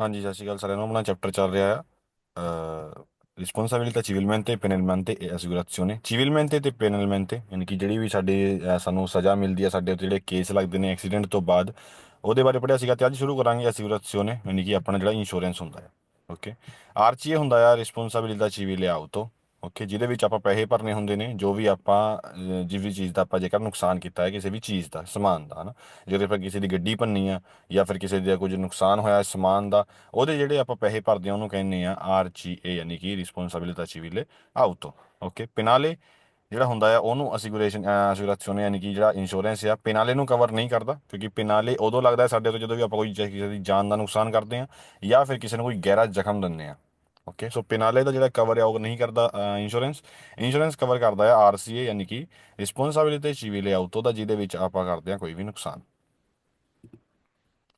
ਹਾਂਜੀ, ਸਤਿ ਸ਼੍ਰੀ ਅਕਾਲ ਸਾਰਿਆਂ ਨੂੰ। ਆਪਣਾ ਚੈਪਟਰ ਚੱਲ ਰਿਹਾ ਆ ਰਿਸਪੌਂਸਾਬਿਲਿਟà civilmente e penalmente e assicurazione civilmente ਤੇ penalmente, ਯਾਨੀ ਕਿ ਜਿਹੜੀ ਵੀ ਸਾਡੇ ਸਾਨੂੰ ਸਜ਼ਾ ਮਿਲਦੀ ਹੈ, ਸਾਡੇ ਉੱਤੇ ਜਿਹੜੇ ਕੇਸ ਲੱਗਦੇ ਨੇ ਐਕਸੀਡੈਂਟ ਤੋਂ ਬਾਅਦ, ਉਹਦੇ ਬਾਰੇ ਪੜ੍ਹਿਆ ਸੀਗਾ। ਤੇ ਅੱਜ ਸ਼ੁਰੂ ਕਰਾਂਗੇ assicurazione, ਯਾਨੀ ਕਿ ਆਪਣਾ ਜਿਹੜਾ ਇੰਸ਼ੋਰੈਂਸ ਹੁੰਦਾ ਹੈ। ਓਕੇ, ਆਰਚੀਏ ਹੁੰਦਾ ਆ ਰਿਸਪੌਂਸਾਬਿਲਿਟà civile auto। ਓਕੇ, ਜਿਹਦੇ ਵਿੱਚ ਆਪਾਂ ਪੈਸੇ ਭਰਨੇ ਹੁੰਦੇ ਨੇ, ਜੋ ਵੀ ਆਪਾਂ ਜਿਸ ਵੀ ਚੀਜ਼ ਦਾ ਆਪਾਂ ਜੇਕਰ ਨੁਕਸਾਨ ਕੀਤਾ ਹੈ, ਕਿਸੇ ਵੀ ਚੀਜ਼ ਦਾ, ਸਮਾਨ ਦਾ, ਹਨਾ। ਜਦੋਂ ਆਪਾਂ ਕਿਸੇ ਦੀ ਗੱਡੀ ਭੰਨੀ ਆ ਜਾਂ ਫਿਰ ਕਿਸੇ ਦਾ ਕੁਝ ਨੁਕਸਾਨ ਹੋਇਆ ਸਮਾਨ ਦਾ, ਉਹਦੇ ਜਿਹੜੇ ਆਪਾਂ ਪੈਸੇ ਭਰਦੇ ਆ ਉਹਨੂੰ ਕਹਿੰਦੇ ਆ RGA, ਯਾਨੀ ਕਿ ਰਿਸਪੌਂਸਾਬਿਲਿਟà civile auto। ਓਕੇ, ਪਿਨਾਲੇ ਜਿਹੜਾ ਹੁੰਦਾ ਆ ਉਹਨੂੰ ਅਸਿਗੁਰੇਸ਼ਨ ਯਾਨੀ ਕਿ ਜਿਹੜਾ ਇੰਸ਼ੋਰੈਂਸ ਆ ਪਿਨਾਲੇ ਨੂੰ ਕਵਰ ਨਹੀਂ ਕਰਦਾ, ਕਿਉਂਕਿ ਪਿਨਾਲੇ ਉਦੋਂ ਲੱਗਦਾ ਸਾਡੇ ਤੋਂ ਜਦੋਂ ਵੀ ਆਪਾਂ ਕੋਈ ਕਿਸੇ ਦੀ ਜਾਨ ਦਾ ਨੁਕਸਾਨ ਕਰਦੇ ਆ ਜਾਂ ਫਿਰ ਕਿਸੇ ਨੂੰ ਕੋਈ ਗਹਿਰਾ ਜ਼ਖਮ ਦਿੰਦੇ ਆ। ਓਕੇ, ਸੋ ਪਿਨਾਲੇ ਦਾ ਜਿਹੜਾ ਕਵਰ ਆ ਉਹ ਨਹੀਂ ਕਰਦਾ ਇੰਸ਼ੋਰੈਂਸ। ਇੰਸ਼ੋਰੈਂਸ ਕਵਰ ਕਰਦਾ ਆ RCA, ਯਾਨੀ ਕਿ ਰਿਸਪੌਂਸਾਬਿਲਿਟà civile auto ਦਾ, ਜਿਹਦੇ ਵਿੱਚ ਆਪਾਂ ਕਰਦੇ ਆ ਕੋਈ ਵੀ ਨੁਕਸਾਨ।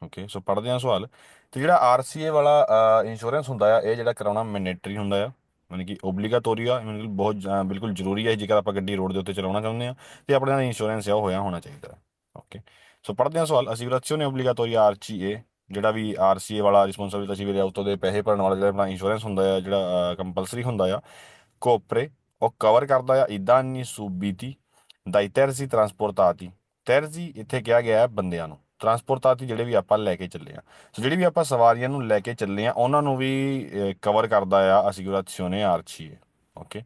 ਓਕੇ, ਸੋ ਪੜ੍ਹਦੇ ਹਾਂ ਸਵਾਲ। ਤੇ ਜਿਹੜਾ RCA ਵਾਲਾ ਇੰਸ਼ੋਰੈਂਸ ਹੁੰਦਾ ਆ, ਇਹ ਜਿਹੜਾ ਕਰਾਉਣਾ ਮੈਂਡੇਟਰੀ ਹੁੰਦਾ ਆ, ਯਾਨੀ ਕਿ ਓਬਲੀਗਾਟੋਰੀ ਆ, ਯਾਨੀ ਕਿ ਬਹੁਤ ਬਿਲਕੁਲ ਜ਼ਰੂਰੀ ਹੈ ਜੇਕਰ ਆਪਾਂ ਗੱਡੀ ਰੋਡ ਦੇ ਉੱਤੇ ਚਲਾਉਣਾ ਚਾਹੁੰਦੇ ਆ ਤੇ ਆਪਣੇ ਨਾਲ ਇੰਸ਼ੋਰੈਂਸ ਆ ਉਹ ਹੋਣਾ ਚਾਹੀਦਾ ਹੈ। ਓਕੇ, ਸੋ ਪੜ੍ਹਦੇ ਹਾਂ ਸਵਾਲ। ਅਸਿਗੁਰਾzione obbligatoria RCA, ਜਿਹੜਾ ਵੀ RCA ਵਾਲਾ ਰਿਸਪੌਂਸਾਬਿਲਿਟà civile auto ਦੇ ਪੈਸੇ ਭਰਨ ਵਾਲਾ ਜਿਹੜਾ ਆਪਣਾ ਇੰਸ਼ੋਰੈਂਸ ਹੁੰਦਾ ਆ, ਜਿਹੜਾ ਕੰਪਲਸਰੀ ਹੁੰਦਾ ਆ, ਕੋਪਰੇ, ਉਹ ਕਵਰ ਕਰਦਾ ਆ i danni subiti dai terzi trasportati। ਤਰਜ਼ੀ ਇੱਥੇ ਕਿਹਾ ਗਿਆ ਹੈ ਬੰਦਿਆਂ ਨੂੰ, ਟਰਾਂਸਪੋਰਟਾਤੀ ਜਿਹੜੇ ਵੀ ਆਪਾਂ ਲੈ ਕੇ ਚੱਲੇ ਆ। ਸੋ ਜਿਹੜੀ ਵੀ ਆਪਾਂ ਸਵਾਰੀਆਂ ਨੂੰ ਲੈ ਕੇ ਚੱਲੇ ਆ ਉਹਨਾਂ ਨੂੰ ਵੀ ਕਵਰ ਕਰਦਾ ਆ ਅਸਿਗੁਰਾzione RCA। Okay,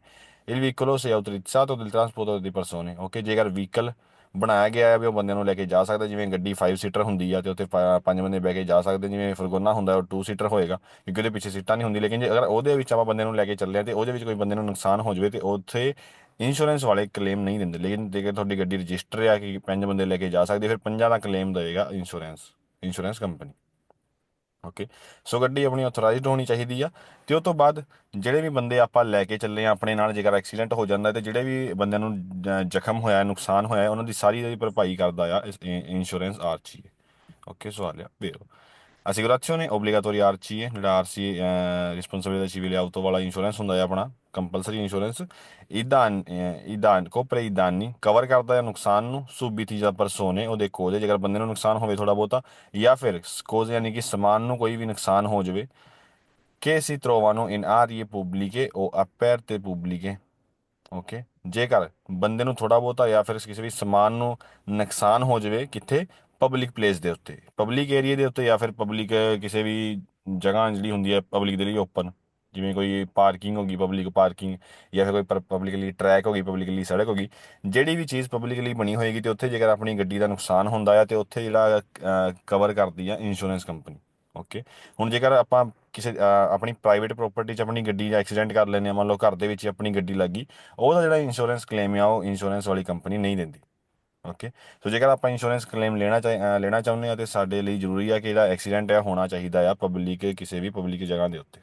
il veicolo sia utilizzato del trasporto di persone। Okay, ਜੇਕਰ ਵਹੀਕਲ ਬਣਾਇਆ ਗਿਆ ਹੈ ਵੀ ਉਹ ਬੰਦਿਆਂ ਨੂੰ ਲੈ ਕੇ ਜਾ ਸਕਦਾ, ਜਿਵੇਂ ਗੱਡੀ 5 ਸੀਟਰ ਹੁੰਦੀ ਆ ਤੇ ਉੱਥੇ ਪੰਜ ਬੰਦੇ ਬਹਿ ਕੇ ਜਾ ਸਕਦੇ, ਜਿਵੇਂ ਫਰਗੋਨਾ ਹੁੰਦਾ ਉਹ 2 ਸੀਟਰ ਹੋਏਗਾ ਕਿਉਂਕਿ ਉਹਦੇ ਪਿੱਛੇ ਸੀਟਾਂ ਨਹੀਂ ਹੁੰਦੀ। ਲੇਕਿਨ ਜੇ ਅਗਰ ਉਹਦੇ ਵਿੱਚ ਆਪਾਂ ਬੰਦੇ ਨੂੰ ਲੈ ਕੇ ਚੱਲੇ ਆ ਤੇ ਉਹਦੇ ਵਿੱਚ ਕੋਈ ਬੰਦੇ ਨੂੰ ਨੁਕਸਾਨ ਹੋ ਜਾਵੇ ਤੇ ਉੱਥੇ ਇੰਸ਼ੋਰੈਂਸ ਵਾਲੇ ਕਲੇਮ ਨਹੀਂ ਦਿੰਦੇ। ਲੇਕਿਨ ਜੇਕਰ ਤੁਹਾਡੀ ਗੱਡੀ ਰਜਿਸਟਰ ਆ ਕਿ ਪੰਜ ਬੰਦੇ ਲੈ ਕੇ ਜਾ ਸਕਦੇ, ਫਿਰ ਪੰਜਾਂ ਦਾ ਕਲੇਮ ਦੇਵੇਗਾ ਇੰਸ਼ੋਰੈਂਸ ਕੰਪਨੀ। ਓਕੇ, ਸੋ ਗੱਡੀ ਆਪਣੀ ਅਥੋਰਾਈਜ਼ਡ ਹੋਣੀ ਚਾਹੀਦੀ ਆ। ਤੇ ਉਹ ਤੋਂ ਬਾਅਦ ਜਿਹੜੇ ਵੀ ਬੰਦੇ ਆਪਾਂ ਲੈ ਕੇ ਚੱਲੇ ਆ ਆਪਣੇ ਨਾਲ, ਜੇਕਰ ਐਕਸੀਡੈਂਟ ਹੋ ਜਾਂਦਾ ਤੇ ਜਿਹੜੇ ਵੀ ਬੰਦਿਆਂ ਨੂੰ ਜ਼ਖਮ ਹੋਇਆ, ਨੁਕਸਾਨ ਹੋਇਆ, ਉਹਨਾਂ ਦੀ ਸਾਰੀ ਦੀ ਭਰਪਾਈ ਕਰਦਾ ਆ ਇੰਸ਼ੋਰੈਂਸ RCA। ਓਕੇ, ਸਵਾਲ ਆ vero। Assicurazione obbligatoria RCA, ਜਿਹੜਾ RCA ਰਿਸਪੌਂਸਿਬਿਲਿਟੀ civile auto ਵਾਲਾ ਇੰਸ਼ੋਰੈਂਸ ਹੁੰਦਾ ਹੈ ਆਪਣਾ ਕੰਪਲਸਰੀ ਇੰਸ਼ੋਰੈਂਸ। ਕੋਪਰੇ i danni, ਕਵਰ ਕਰਦਾ ਹੈ ਨੁਕਸਾਨ ਨੂੰ, subiti da persone, ਉਹਦੇ ਕੋਲ ਜੇਕਰ ਬੰਦੇ ਨੂੰ ਨੁਕਸਾਨ ਹੋਵੇ ਥੋੜਾ ਬਹੁਤਾ, ਜਾਂ ਫਿਰ ਕੋਜ਼ ਯਾਨੀ ਕਿ ਸਮਾਨ ਨੂੰ ਕੋਈ ਵੀ ਨੁਕਸਾਨ ਹੋ ਜਾਵੇ, che si trovano in aree pubbliche o aperte pubbliche। Okay, ਜੇਕਰ ਬੰਦੇ ਨੂੰ ਥੋੜਾ ਬਹੁਤਾ ਜਾਂ ਫਿਰ ਕਿਸੇ ਵੀ ਸਮਾਨ ਨੂੰ ਨੁਕਸਾਨ ਹੋ ਜਾਵੇ, ਕਿੱਥੇ? ਪਬਲਿਕ ਪਲੇਸ ਦੇ ਉੱਤੇ, ਪਬਲਿਕ ਏਰੀਆ ਦੇ ਉੱਤੇ, ਜਾਂ ਫਿਰ ਪਬਲਿਕ ਕਿਸੇ ਵੀ ਜਗ੍ਹਾ ਜਿਹੜੀ ਹੁੰਦੀ ਹੈ ਪਬਲਿਕ ਦੇ ਲਈ ਓਪਨ, ਜਿਵੇਂ ਕੋਈ ਪਾਰਕਿੰਗ ਹੋ ਗਈ, ਪਬਲਿਕ ਪਾਰਕਿੰਗ, ਜਾਂ ਫਿਰ ਕੋਈ ਪਬਲਿਕਲੀ ਟਰੈਕ ਹੋ ਗਈ, ਪਬਲਿਕਲੀ ਸੜਕ ਹੋ ਗਈ, ਜਿਹੜੀ ਵੀ ਚੀਜ਼ ਪਬਲਿਕਲੀ ਬਣੀ ਹੋਏਗੀ ਤੇ ਉੱਥੇ ਜੇਕਰ ਆਪਣੀ ਗੱਡੀ ਦਾ ਨੁਕਸਾਨ ਹੁੰਦਾ ਆ ਤੇ ਉੱਥੇ ਜਿਹੜਾ ਕਵਰ ਕਰਦੀ ਆ ਇੰਸ਼ੋਰੈਂਸ ਕੰਪਨੀ। ਓਕੇ, ਹੁਣ ਜੇਕਰ ਆਪਾਂ ਕਿਸੇ ਆਪਣੀ ਪ੍ਰਾਈਵੇਟ ਪ੍ਰੋਪਰਟੀ 'ਚ ਆਪਣੀ ਗੱਡੀ ਦਾ ਐਕਸੀਡੈਂਟ ਕਰ ਲੈਂਦੇ ਹਾਂ, ਮੰਨ ਲਓ ਘਰ ਦੇ ਵਿੱਚ ਹੀ ਆਪਣੀ ਗੱਡੀ ਲੱਗੀ, ਉਹਦਾ ਜਿਹੜਾ ਇੰਸ਼ੋਰੈਂਸ ਕਲੇਮ ਆ ਉਹ ਇੰਸ਼ੋਰੈਂਸ ਵਾਲੀ ਕੰਪਨੀ ਨਹੀਂ ਦਿੰਦੀ। ਓਕੇ, ਸੋ ਜੇਕਰ ਆਪਾਂ ਇੰਸ਼ੋਰੈਂਸ ਕਲੇਮ ਲੈਣਾ ਚਾਹੁੰਦੇ ਆ ਤੇ ਸਾਡੇ ਲਈ ਜ਼ਰੂਰੀ ਆ ਕਿ ਜਿਹੜਾ ਐਕਸੀਡੈਂਟ ਆ ਹੋਣਾ ਚਾਹੀਦਾ ਆ ਪਬਲਿਕ, ਕਿਸੇ ਵੀ ਪਬਲਿਕ ਜਗ੍ਹਾ ਦੇ ਉੱਤੇ।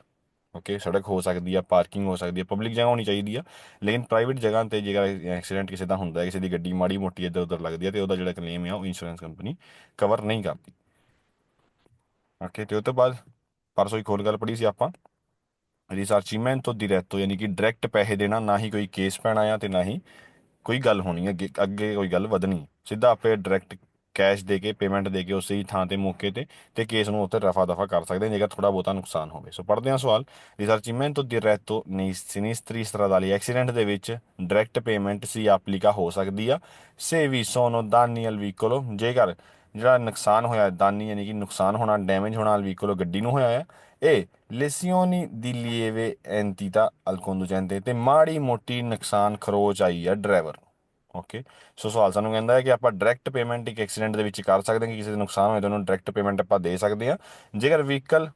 ਓਕੇ, ਸੜਕ ਹੋ ਸਕਦੀ ਆ, ਪਾਰਕਿੰਗ ਹੋ ਸਕਦੀ ਆ, ਪਬਲਿਕ ਜਗ੍ਹਾ ਹੋਣੀ ਚਾਹੀਦੀ ਆ। ਲੇਕਿਨ ਪ੍ਰਾਈਵੇਟ ਜਗ੍ਹਾ ਤੇ ਜੇਕਰ ਐਕਸੀਡੈਂਟ ਕਿਸੇ ਦਾ ਹੁੰਦਾ ਹੈ, ਕਿਸੇ ਦੀ ਗੱਡੀ ਮਾੜੀ ਮੋਟੀ ਇੱਧਰ ਉੱਧਰ ਲੱਗਦੀ ਆ ਤੇ ਉਹਦਾ ਜਿਹੜਾ ਕਲੇਮ ਆ ਉਹ ਇੰਸ਼ੋਰੈਂਸ ਕੰਪਨੀ ਕਵਰ ਨਹੀਂ ਕਰਦੀ। ਓਕੇ, ਤੇ ਉਹ ਤੋਂ ਬਾਅਦ ਪਰਸੋਂ ਇੱਕ ਹੋਰ ਗੱਲ ਪੜ੍ਹੀ ਸੀ ਆਪਾਂ, ਰਿਸਾਰਚੀਮੈਂਟੋ diretto, ਯਾਨੀ ਕਿ ਡਾਇਰੈਕਟ ਪੈਸੇ ਦੇਣਾ, ਨਾ ਹੀ ਕੋਈ ਕੇਸ ਪੈਣਾ ਆ ਤੇ ਨਾ ਹੀ ਕੋਈ ਗੱਲ ਹੋਣੀ ਅੱਗੇ ਅੱਗੇ ਕੋਈ ਗੱਲ ਵਧਣੀ, ਸਿੱਧਾ ਆਪੇ ਡਾਇਰੈਕਟ ਕੈਸ਼ ਦੇ ਕੇ, ਪੇਮੈਂਟ ਦੇ ਕੇ ਉਸੇ ਹੀ ਥਾਂ ਤੇ ਮੌਕੇ ਤੇ ਕੇਸ ਨੂੰ ਉੱਥੇ ਰਫਾ ਦਫਾ ਕਰ ਸਕਦੇ ਹਾਂ ਜੇਕਰ ਥੋੜਾ ਬਹੁਤਾ ਨੁਕਸਾਨ ਹੋਵੇ। ਸੋ ਪੜ੍ਹਦੇ ਹਾਂ ਸਵਾਲ। ਰਿਸਰਚੀਮੈਂਟੋ diretto nei sinistri stradali, accident ਦੇ ਵਿੱਚ ਡਾਇਰੈਕਟ ਪੇਮੈਂਟ ਸੀ ਆਪਲੀਕਾ ਹੋ ਸਕਦੀ ਆ। se vi sono danni al veicolo, ਜੇਕਰ ਜਿਹੜਾ ਨੁਕਸਾਨ ਹੋਇਆ, ਦਾਨੀ ਯਾਨੀ ਕਿ ਨੁਕਸਾਨ ਹੋਣਾ, ਡੈਮੇਜ ਹੋਣਾ al veicolo, ਗੱਡੀ ਨੂੰ ਹੋਇਆ ਆ। ਇਹ lesioni di lieve entità al conducente, ਤੇ ਮਾੜੀ ਮੋਟੀ ਨੁਕਸਾਨ ਖਰੋਚ ਆਈ ਆ ਡਰਾਈਵਰ। ਓਕੇ, ਸੋ ਸਵਾਲ ਸਾਨੂੰ ਕਹਿੰਦਾ ਹੈ ਕਿ ਆਪਾਂ ਡਾਇਰੈਕਟ ਪੇਮੈਂਟ ਇੱਕ ਐਕਸੀਡੈਂਟ ਦੇ ਵਿੱਚ ਕਰ ਸਕਦੇ ਹਾਂ, ਕਿ ਕਿਸੇ ਦਾ ਨੁਕਸਾਨ ਹੋਏ ਤਾਂ ਉਹਨੂੰ ਡਾਇਰੈਕਟ ਪੇਮੈਂਟ ਆਪਾਂ ਦੇ ਸਕਦੇ ਹਾਂ ਜੇਕਰ ਵਹੀਕਲ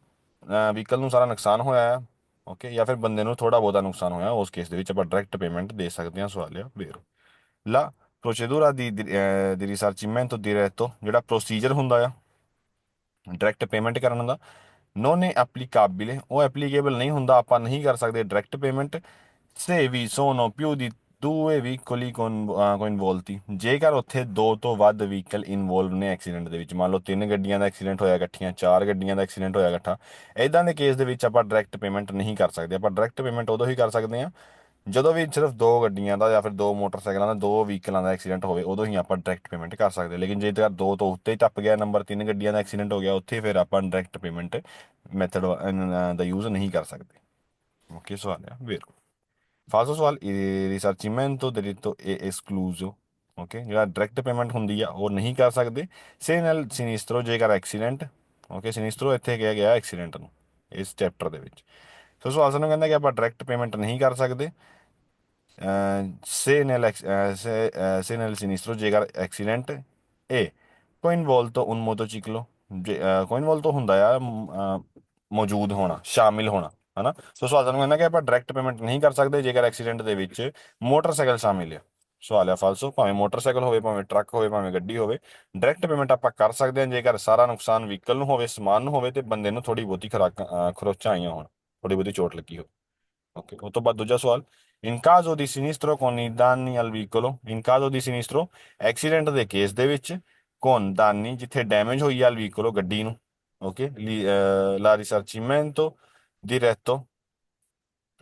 ਨੂੰ ਸਾਰਾ ਨੁਕਸਾਨ ਹੋਇਆ ਆ। ਓਕੇ, ਜਾਂ ਫਿਰ ਬੰਦੇ ਨੂੰ ਥੋੜਾ ਬਹੁਤਾ ਨੁਕਸਾਨ ਹੋਇਆ, ਉਸ ਕੇਸ ਦੇ ਵਿੱਚ ਆਪਾਂ ਡਾਇਰੈਕਟ ਪੇਮੈਂਟ ਦੇ ਸਕਦੇ ਹਾਂ। ਸਵਾਲ ਆ ਵੈਰੋ। ਲਾ ਪ੍ਰੋਸੀਡੂਰਾ ਦੀ ਰਿਸarcimento diretto, ਜਿਹੜਾ ਪ੍ਰੋਸੀਜਰ ਹੁੰਦਾ ਆ ਡਾਇਰੈਕਟ ਪੇਮੈਂਟ ਕਰਨ ਦਾ, ਨੋਨ ਏ ਐਪਲੀਕਾਬਿਲੇ, ਉਹ ਐਪਲੀਕੇਬਲ ਨਹੀਂ ਹੁੰਦਾ, ਆਪਾਂ ਨਹੀਂ ਕਰ ਸਕਦੇ ਡਾਇਰੈਕਟ ਪੇਮੈਂਟ। ਸੇ ਵੀ ਸੋਨੋ ਪਿਊ ਦੀ ਦੂਏ ਵਹੀਕਲੀ ਕੋਇਨਵੋਲਤੀ, ਜੇਕਰ ਉੱਥੇ ਦੋ ਤੋਂ ਵੱਧ ਵਹੀਕਲ ਇਨਵੋਲਵ ਨੇ ਐਕਸੀਡੈਂਟ ਦੇ ਵਿੱਚ, ਮੰਨ ਲਓ 3 ਗੱਡੀਆਂ ਦਾ ਐਕਸੀਡੈਂਟ ਹੋਇਆ ਇਕੱਠੀਆਂ, 4 ਗੱਡੀਆਂ ਦਾ ਐਕਸੀਡੈਂਟ ਹੋਇਆ ਇਕੱਠਾ, ਇਦਾਂ ਦੇ ਕੇਸ ਦੇ ਵਿੱਚ ਆਪਾਂ ਡਾਇਰੈਕਟ ਪੇਮੈਂਟ ਨਹੀਂ ਕਰ ਸਕਦੇ। ਆਪਾਂ ਡਾਇਰੈਕਟ ਪੇਮੈਂਟ ਉਦੋਂ ਹੀ ਕਰ ਸਕਦੇ ਹਾਂ ਜਦੋਂ ਵੀ ਸਿਰਫ ਦੋ ਗੱਡੀਆਂ ਦਾ ਜਾਂ ਫਿਰ ਦੋ ਮੋਟਰਸਾਈਕਲਾਂ ਦਾ, ਦੋ ਵਹੀਕਲਾਂ ਦਾ ਐਕਸੀਡੈਂਟ ਹੋਵੇ, ਉਦੋਂ ਹੀ ਆਪਾਂ ਡਾਇਰੈਕਟ ਪੇਮੈਂਟ ਕਰ ਸਕਦੇ। ਲੇਕਿਨ ਜੇ ਤਾਂ ਦੋ ਤੋਂ ਉੱਤੇ ਹੀ ਟੱਪ ਗਿਆ ਨੰਬਰ, ਤਿੰਨ ਗੱਡੀਆਂ ਦਾ ਐਕਸੀਡੈਂਟ ਹੋ ਗਿਆ, ਉੱਥੇ ਫਿਰ ਆਪਾਂ ਡਾਇਰੈਕਟ ਪੇਮੈਂਟ ਮੈਥਡ ਦਾ ਯੂਜ਼ ਨਹੀਂ ਕਰ ਸਕਦੇ। ਓਕੇ, ਸਵਾਲ ਹੈ ਵੇਰੋ। ਫਾਸੋ ਸਵਾਲ, ਰਿਸarcimento diritto e escluso। ਓਕੇ, ਜਿਹੜਾ ਡਾਇਰੈਕਟ ਪੇਮੈਂਟ ਹੁੰਦੀ ਆ ਉਹ ਨਹੀਂ ਕਰ ਸਕਦੇ। ਸੇ ਨੈਲ ਸਿਨਿਸਟਰੋ ਜੇਕਰ ਐਕਸੀਡੈਂਟ। ਓਕੇ, ਸਿਨਿਸਟਰੋ ਇੱਥੇ ਕਿਹਾ ਗਿਆ ਐਕਸੀਡੈਂਟ ਨੂੰ ਇਸ ਚੈਪਟਰ ਦੇ ਵਿੱਚ। ਸੋ ਸਵਾਲ ਸਾਨੂੰ ਕਹਿੰਦਾ ਕਿ ਆਪਾਂ ਡਾਇਰੈਕਟ ਪੇਮੈਂਟ ਨਹੀਂ ਕਰ ਸਕਦੇ se nel sinistro ਜੇਕਰ ਐਕਸੀਡੈਂਟ ਏ coinvolto un motociclo। coinvolto ਹੁੰਦਾ ਆ ਮੌਜੂਦ ਹੋਣਾ, ਸ਼ਾਮਿਲ ਹੋਣਾ, ਹਨਾ। ਸੋ ਸਵਾਲ ਸਾਨੂੰ ਕਹਿੰਦਾ ਕਿ ਆਪਾਂ ਡਾਇਰੈਕਟ ਪੇਮੈਂਟ ਨਹੀਂ ਕਰ ਸਕਦੇ ਜੇਕਰ ਐਕਸੀਡੈਂਟ ਦੇ ਵਿੱਚ ਮੋਟਰਸਾਈਕਲ ਸ਼ਾਮਿਲ ਆ। ਸਵਾਲ ਆ ਫਾਲਸੋ, ਭਾਵੇਂ ਮੋਟਰਸਾਈਕਲ ਹੋਵੇ, ਭਾਵੇਂ ਟਰੱਕ ਹੋਵੇ, ਭਾਵੇਂ ਗੱਡੀ ਹੋਵੇ, ਡਾਇਰੈਕਟ ਪੇਮੈਂਟ ਆਪਾਂ ਕਰ ਸਕਦੇ ਹਾਂ ਜੇਕਰ ਸਾਰਾ ਨੁਕਸਾਨ ਵਹੀਕਲ ਨੂੰ ਹੋਵੇ, ਸਮਾਨ ਨੂੰ ਹੋਵੇ, ਤੇ ਬੰਦੇ ਨੂੰ ਥੋੜੀ ਬਹੁਤੀ ਖਰੋਚਾਂ ਆਈਆਂ ਹੋਣ, ਥੋੜੀ ਬਹੁਤੀ ਚੋਟ ਲੱਗੀ ਹੋਵੇ। ਓਕੇ, ਉਸ ਤੋਂ ਬਾਅਦ ਦੂਜਾ ਸਵਾਲ, ਇਨ caso di sinistro con i danni al veicolo। In caso di sinistro accident ਦੇ ਕੇਸ ਦੇ ਵਿੱਚ, con danni ਜਿੱਥੇ ਡੈਮੇਜ ਹੋਈ ਆ al veicolo ਗੱਡੀ ਨੂੰ। ਓਕੇ, la risarcimento diretto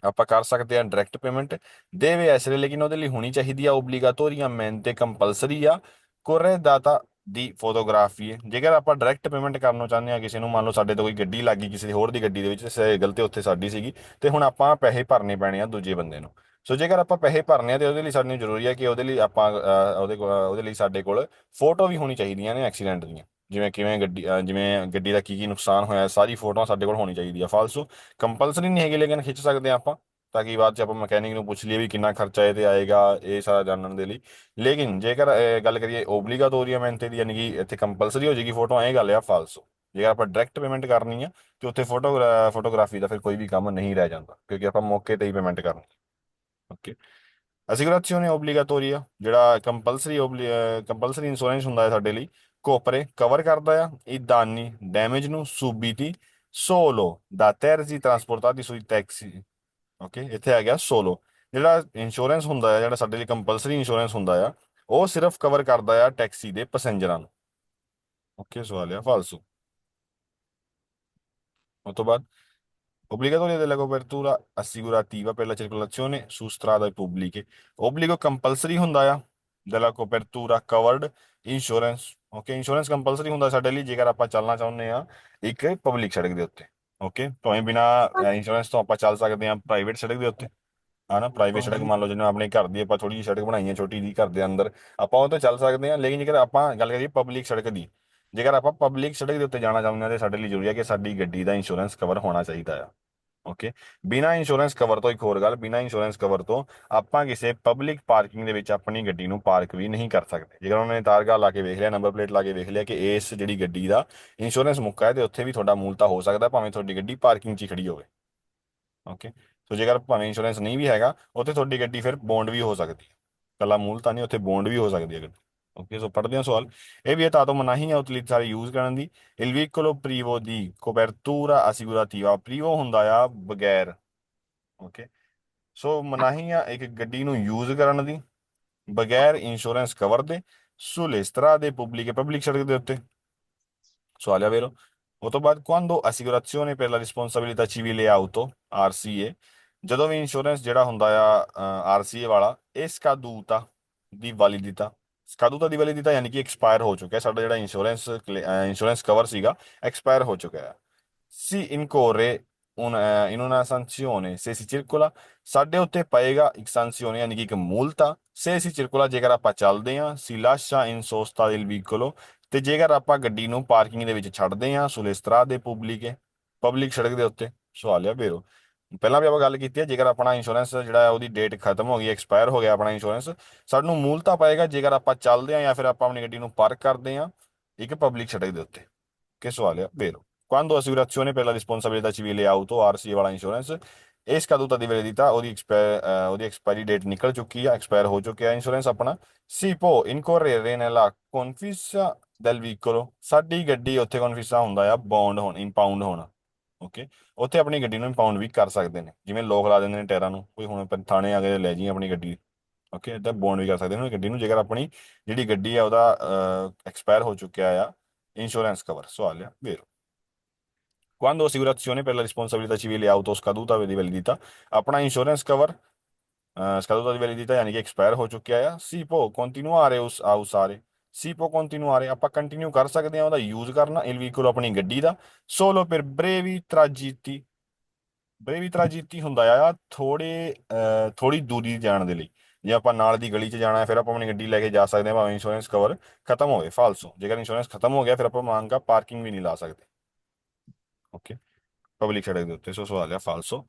ਆਪਾਂ ਕਰ ਸਕਦੇ ਹਾਂ ਡਾਇਰੈਕਟ ਪੇਮੈਂਟ। ਦੇਵੇ ਐਸਰੇ, ਲੇਕਿਨ ਉਹਦੇ ਲਈ ਹੋਣੀ ਚਾਹੀਦੀ ਆ obbligatoriamente ਕੰਪਲਸਰੀ ਆ corredata ਦੀ ਫੋਟੋਗ੍ਰਾਫੀ ਹੈ। ਜੇਕਰ ਆਪਾਂ ਡਾਇਰੈਕਟ ਪੇਮੈਂਟ ਕਰਨਾ ਚਾਹੁੰਦੇ ਹਾਂ ਕਿਸੇ ਨੂੰ, ਮੰਨ ਲਓ ਸਾਡੇ ਤੋਂ ਕੋਈ ਗੱਡੀ ਲੱਗ ਗਈ ਕਿਸੇ ਹੋਰ ਦੀ ਗੱਡੀ ਦੇ ਵਿੱਚ, ਗਲਤੀ ਉੱਥੇ ਸਾਡੀ ਸੀਗੀ, ਤੇ ਹੁਣ ਆਪਾਂ ਪੈਸੇ ਭਰਨੇ ਪੈਣੇ ਆ ਦੂਜੇ ਬੰਦੇ ਨੂੰ। ਸੋ ਜੇਕਰ ਆਪਾਂ ਪੈਸੇ ਭਰਨੇ ਆ ਤੇ ਉਹਦੇ ਲਈ ਸਾਨੂੰ ਜ਼ਰੂਰੀ ਹੈ ਕਿ ਉਹਦੇ ਲਈ ਆਪਾਂ ਉਹਦੇ ਲਈ ਸਾਡੇ ਕੋਲ ਫੋਟੋ ਵੀ ਹੋਣੀ ਚਾਹੀਦੀਆਂ ਨੇ ਐਕਸੀਡੈਂਟ ਦੀਆਂ। ਜਿਵੇਂ ਕਿਵੇਂ ਗੱਡੀ ਜਿਵੇਂ ਗੱਡੀ ਦਾ ਕੀ ਕੀ ਨੁਕਸਾਨ ਹੋਇਆ, ਸਾਰੀ ਫੋਟੋਆਂ ਸਾਡੇ ਕੋਲ ਹੋਣੀ ਚਾਹੀਦੀ ਆ। ਫਾਲਸੋ ਕੰਪਲਸਰੀ ਨਹੀਂ ਹੈਗੀ, ਲੇਕਿਨ ਖਿੱਚ ਸਕਦੇ ਹਾਂ ਆਪਾਂ, ਤਾਂ ਕਿ ਬਾਅਦ ਚ ਆਪਾਂ ਮਕੈਨਿਕ ਨੂੰ ਪੁੱਛ ਲਈਏ ਵੀ ਕਿੰਨਾ ਖਰਚਾ ਇਹ ਤੇ ਆਏਗਾ, ਇਹ ਸਾਰਾ ਜਾਣਨ ਦੇ ਲਈ। ਲੇਕਿਨ ਜੇਕਰ ਗੱਲ ਕਰੀਏ ਓਬਲੀਗਾਤੋਰੀਅਮੈਂਟੇ ਦੀ, ਯਾਨੀ ਕਿ ਇੱਥੇ ਕੰਪਲਸਰੀ ਹੋ ਜਾਏਗੀ ਫੋਟੋ, ਇਹ ਗੱਲ ਆ ਫਾਲਸੋ। ਜੇਕਰ ਆਪਾਂ ਡਾਇਰੈਕਟ ਪੇਮੈਂਟ ਕਰਨੀ ਆ ਤੇ ਉੱਥੇ ਫੋਟੋਗ੍ਰਾਫੀ ਦਾ ਫਿਰ ਕੋਈ ਵੀ ਕੰਮ ਨਹੀਂ ਰਹਿ ਜਾਂਦਾ, ਕਿਉਂਕਿ ਆਪਾਂ ਮੌਕੇ ਤੇ ਹੀ ਪੇਮੈਂਟ ਕਰਨੀ। ਓਕੇ, ਅਸਿਗੁਰਾzione obbligatoria ਜਿਹੜਾ ਕੰਪਲਸਰੀ ਇੰਸ਼ੋਰੈਂਸ ਹੁੰਦਾ ਹੈ ਸਾਡੇ ਲਈ, ਕੋਪਰੇ ਕਵਰ ਕਰਦਾ ਆ ਇਹ ਦਾਨੀ ਡੈਮੇਜ ਨੂੰ, ਸੂਬੀਤੀ ਸੋਲੋ ਦਾ terzi trasportati sui taxi। Okay, ਇੱਥੇ ਆ ਗਿਆ ਸੋਲੋ। ਜਿਹੜਾ ਇੰਸ਼ੋਰੈਂਸ ਹੁੰਦਾ ਆ, ਜਿਹੜਾ ਸਾਡੇ ਲਈ ਕੰਪਲਸਰੀ ਇੰਸ਼ੋਰੈਂਸ ਹੁੰਦਾ ਆ, ਉਹ ਸਿਰਫ ਕਵਰ ਕਰਦਾ ਆ ਟੈਕਸੀ ਦੇ ਪੈਸੇਂਜਰਾਂ ਨੂੰ। ਓਕੇ, ਸਵਾਲ ਆ ਫਾਲਸੂ। ਉਸ ਤੋਂ ਬਾਅਦ, obbligatoria della copertura assicurativa per la circolazione su strade pubbliche। obbligo compulsory ਹੁੰਦਾ ਆ della copertura covered insurance। Okay, insurance compulsory ਹੁੰਦਾ ਸਾਡੇ ਲਈ ਜੇਕਰ ਆਪਾਂ ਚੱਲਣਾ ਚਾਹੁੰਦੇ ਆ ਇੱਕ ਪਬਲਿਕ ਸੜਕ ਦੇ ਉੱਤੇ। ਓਕੇ, ਭਾਵੇਂ ਬਿਨਾ ਇੰਸ਼ੋਰੈਂਸ ਤੋਂ ਆਪਾਂ ਚੱਲ ਸਕਦੇ ਹਾਂ ਪ੍ਰਾਈਵੇਟ ਸੜਕ ਦੇ ਉੱਤੇ, ਹਨਾ। ਪ੍ਰਾਈਵੇਟ ਸੜਕ ਮੰਨ ਲਓ ਜਿਵੇਂ ਆਪਣੇ ਘਰ ਦੀ ਆਪਾਂ ਥੋੜੀ ਜਿਹੀ ਸੜਕ ਬਣਾਈ ਹੈ ਛੋਟੀ ਜਿਹੀ ਘਰ ਦੇ ਅੰਦਰ, ਆਪਾਂ ਉਹ ਤੇ ਚੱਲ ਸਕਦੇ ਹਾਂ। ਲੇਕਿਨ ਜੇਕਰ ਆਪਾਂ ਗੱਲ ਕਰੀਏ ਪਬਲਿਕ ਸੜਕ ਦੀ, ਜੇਕਰ ਆਪਾਂ ਪਬਲਿਕ ਸੜਕ ਦੇ ਉੱਤੇ ਜਾਣਾ ਚਾਹੁੰਦੇ ਹਾਂ ਤੇ ਸਾਡੇ ਲਈ ਜ਼ਰੂਰੀ ਹੈ ਕਿ ਸਾਡੀ ਗੱਡੀ ਦਾ ਇੰਸ਼ੋਰੈਂਸ ਕਵਰ ਹੋਣਾ ਚਾਹੀਦਾ ਆ। ਓਕੇ, ਬਿਨਾਂ ਇੰਸ਼ੋਰੈਂਸ ਕਵਰ ਤੋਂ, ਇੱਕ ਹੋਰ ਗੱਲ, ਬਿਨਾਂ ਇੰਸ਼ੋਰੈਂਸ ਕਵਰ ਤੋਂ ਆਪਾਂ ਕਿਸੇ ਪਬਲਿਕ ਪਾਰਕਿੰਗ ਦੇ ਵਿੱਚ ਆਪਣੀ ਗੱਡੀ ਨੂੰ ਪਾਰਕ ਵੀ ਨਹੀਂ ਕਰ ਸਕਦੇ। ਜੇਕਰ ਉਹਨਾਂ ਨੇ ਤਾਰਗਾ ਲਾ ਕੇ ਵੇਖ ਲਿਆ, ਨੰਬਰ ਪਲੇਟ ਲਾ ਕੇ ਵੇਖ ਲਿਆ ਕਿ ਇਸ ਜਿਹੜੀ ਗੱਡੀ ਦਾ ਇੰਸ਼ੋਰੈਂਸ ਮੁੱਕਾ ਹੈ, ਤੇ ਉੱਥੇ ਵੀ ਤੁਹਾਡਾ ਮੂਲਤਾ ਹੋ ਸਕਦਾ ਭਾਵੇਂ ਤੁਹਾਡੀ ਗੱਡੀ ਪਾਰਕਿੰਗ 'ਚ ਹੀ ਖੜੀ ਹੋਵੇ। ਓਕੇ, ਸੋ ਜੇਕਰ ਭਾਵੇਂ ਇੰਸ਼ੋਰੈਂਸ ਨਹੀਂ ਵੀ ਹੈਗਾ, ਉੱਥੇ ਤੁਹਾਡੀ ਗੱਡੀ ਫਿਰ ਬੌਂਡ ਵੀ ਹੋ ਸਕਦੀ ਹੈ, ਕੱਲਾ ਮੂਲਤਾ ਨਹੀਂ, ਉੱਥੇ ਬੌਂਡ ਵੀ ਹੋ ਸਕਦੀ ਹੈ ਗੱਡੀ। ਓਕੇ, ਸੋ ਪੜ੍ਹਦੇ ਹਾਂ ਸਵਾਲ। ਇਹ ਵੀ ਤਾਂ ਮਨਾਹੀ ਹੈ ਉਤਲਿzzare ਯੂਜ਼ ਕਰਨ ਦੀ। il veicolo privo di copertura assicurativa। ਪ੍ਰੀਵੋ ਹੁੰਦਾ ਆ ਬਗੈਰ। ਓਕੇ, ਸੋ ਮਨਾਹੀ ਆ ਇੱਕ ਗੱਡੀ ਨੂੰ ਯੂਜ਼ ਕਰਨ ਦੀ ਬਗੈਰ ਇੰਸ਼ੋਰੈਂਸ ਕਵਰ ਦੇ sulle strade pubbliche, ਪਬਲਿਕ ਸੜਕ ਦੇ ਉੱਤੇ। ਸਵਾਲ ਆ ਵੇਰੋ। ਉਹ ਤੋਂ ਬਾਅਦ, quando assicurazione per la responsabilità civile auto RCA। ਜਦੋਂ ਵੀ ਇੰਸ਼ੋਰੈਂਸ ਜਿਹੜਾ ਹੁੰਦਾ ਆ RCA ਵਾਲਾ, ਇਹ ਸਕਾਦੂਤਾ ਦੀ ਵੈਲਿਡਿਟà ਯਾਨੀ ਕਿ ਐਕਸਪਾਇਰ ਹੋ ਚੁੱਕਿਆ ਸਾਡਾ ਜਿਹੜਾ ਇੰਸ਼ੋਰੈਂਸ ਕਵਰ ਸੀਗਾ, ਐਕਸਪਾਇਰ ਹੋ ਚੁੱਕਿਆ ਹੈ। si incorre in una sanzione se si circola। ਸਾਡੇ ਉੱਤੇ ਪਏਗਾ ਇੱਕ sanzione ਯਾਨੀ ਕਿ ਇੱਕ ਮੂਲਤਾ, se si circola ਜੇਕਰ ਆਪਾਂ ਚੱਲਦੇ ਹਾਂ, si lascia in sosta del vicolo ਤੇ ਜੇਕਰ ਆਪਾਂ ਗੱਡੀ ਨੂੰ ਪਾਰਕਿੰਗ ਦੇ ਵਿੱਚ ਛੱਡਦੇ ਹਾਂ, sulle strade pubbliche ਪਬਲਿਕ ਸੜਕ ਦੇ ਉੱਤੇ। ਸਵਾਲ ਆ ਵੇਰੋ। ਪਹਿਲਾਂ ਵੀ ਆਪਾਂ ਗੱਲ ਕੀਤੀ ਹੈ, ਜੇਕਰ ਆਪਣਾ ਇੰਸ਼ੋਰੈਂਸ ਜਿਹੜਾ ਹੈ ਉਹਦੀ ਡੇਟ ਖਤਮ ਹੋ ਗਈ, ਐਕਸਪਾਇਰ ਹੋ ਗਿਆ ਆਪਣਾ ਇੰਸ਼ੋਰੈਂਸ, ਸਾਨੂੰ ਮੂਲਤਾ ਪਏਗਾ ਜੇਕਰ ਆਪਾਂ ਚੱਲਦੇ ਹਾਂ ਜਾਂ ਫਿਰ ਆਪਾਂ ਆਪਣੀ ਗੱਡੀ ਨੂੰ ਪਾਰਕ ਕਰਦੇ ਹਾਂ ਇੱਕ ਪਬਲਿਕ ਸੜਕ ਦੇ ਉੱਤੇ। che squalo è vero। Quando assicurazione per la responsabilità civile auto RC ਵਾਲਾ ਇੰਸ਼ੋਰੈਂਸ ਇਹ ਸਕਾਦੂਤਾ ਦੀ ਵੈਲਿਡਿਟà ਉਹਦੀ ਐਕਸਪਾਇਰੀ ਡੇਟ ਨਿਕਲ ਚੁੱਕੀ ਆ, ਐਕਸਪਾਇਰ ਹੋ ਚੁੱਕਿਆ ਇੰਸ਼ੋਰੈਂਸ ਆਪਣਾ। si può incorrere nella confisca del veicolo। ਸਾਡੀ ਗੱਡੀ ਉੱਥੇ ਕਨਫਿਸਾ ਹੁੰਦਾ ਆ ਬੌਂਡ ਹੋਣ, ਇੰਪਾਊਂਡ ਹੋਣਾ। ਓਕੇ, ਉੱਥੇ ਆਪਣੀ ਗੱਡੀ ਨੂੰ ਇੰਪਾਊਂਡ ਵੀ ਕਰ ਸਕਦੇ ਨੇ, ਜਿਵੇਂ ਲੋਕ ਲਾ ਦਿੰਦੇ ਨੇ ਟਾਇਰਾਂ ਨੂੰ, ਕੋਈ ਹੁਣ ਥਾਣੇ ਆ ਕੇ ਲੈ ਜੀ ਆਪਣੀ ਗੱਡੀ। ਓਕੇ, ਇੱਦਾਂ ਬੌਂਡ ਵੀ ਕਰ ਸਕਦੇ ਨੇ ਗੱਡੀ ਨੂੰ ਜੇਕਰ ਆਪਣੀ ਜਿਹੜੀ ਗੱਡੀ ਆ ਉਹਦਾ ਐਕਸਪਾਇਰ ਹੋ ਚੁੱਕਿਆ ਆ ਇੰਸ਼ੋਰੈਂਸ ਕਵਰ। ਸਵਾਲ ਆ vero। Quando assicurazione per la responsabilità civile auto scaduta di validità ਆਪਣਾ insurance cover scaduta di validità ਯਾਨੀ ਕਿ ਐਕਸਪਾਇਰ ਹੋ ਚੁੱਕਿਆ ਆ। ਸੀ ਪੋ ਕੰਟੀਨਿਊare a usare, ਸੀ ਪੋ ਕੰਟੀਨਿਊare ਆਪਾਂ ਕੰਟੀਨਿਊ ਕਰ ਸਕਦੇ ਆ ਉਹਦਾ ਯੂਜ਼ ਕਰਨਾ il veicolo ਆਪਣੀ ਗੱਡੀ ਦਾ solo per brevi tragitti। ਬ੍ਰੇਵੀ ਟ੍ਰੈਜੇਡੀ ਹੁੰਦਾ ਆ ਥੋੜੀ ਦੂਰੀ ਜਾਣ ਦੇ ਲਈ। ਜੇ ਆਪਾਂ ਨਾਲ ਦੀ ਗਲੀ 'ਚ ਜਾਣਾ ਹੈ ਫਿਰ ਆਪਾਂ ਆਪਣੀ ਗੱਡੀ ਲੈ ਕੇ ਜਾ ਸਕਦੇ ਹਾਂ ਭਾਵੇਂ ਇੰਸ਼ੋਰੈਂਸ ਕਵਰ ਖਤਮ ਹੋਵੇ। ਫਾਲਸੋ ਜੇਕਰ ਇੰਸ਼ੋਰੈਂਸ ਖਤਮ ਹੋ ਗਿਆ ਫਿਰ ਆਪਾਂ ਮੰਗਾ ਪਾਰਕਿੰਗ ਵੀ ਨਹੀਂ ਲਾ ਸਕਦੇ। ਓਕੇ, ਪਬਲਿਕ ਸੜਕ ਦੇ ਉੱਤੇ। ਸੋ ਸਵਾਲ ਆ ਫਾਲਸੋ।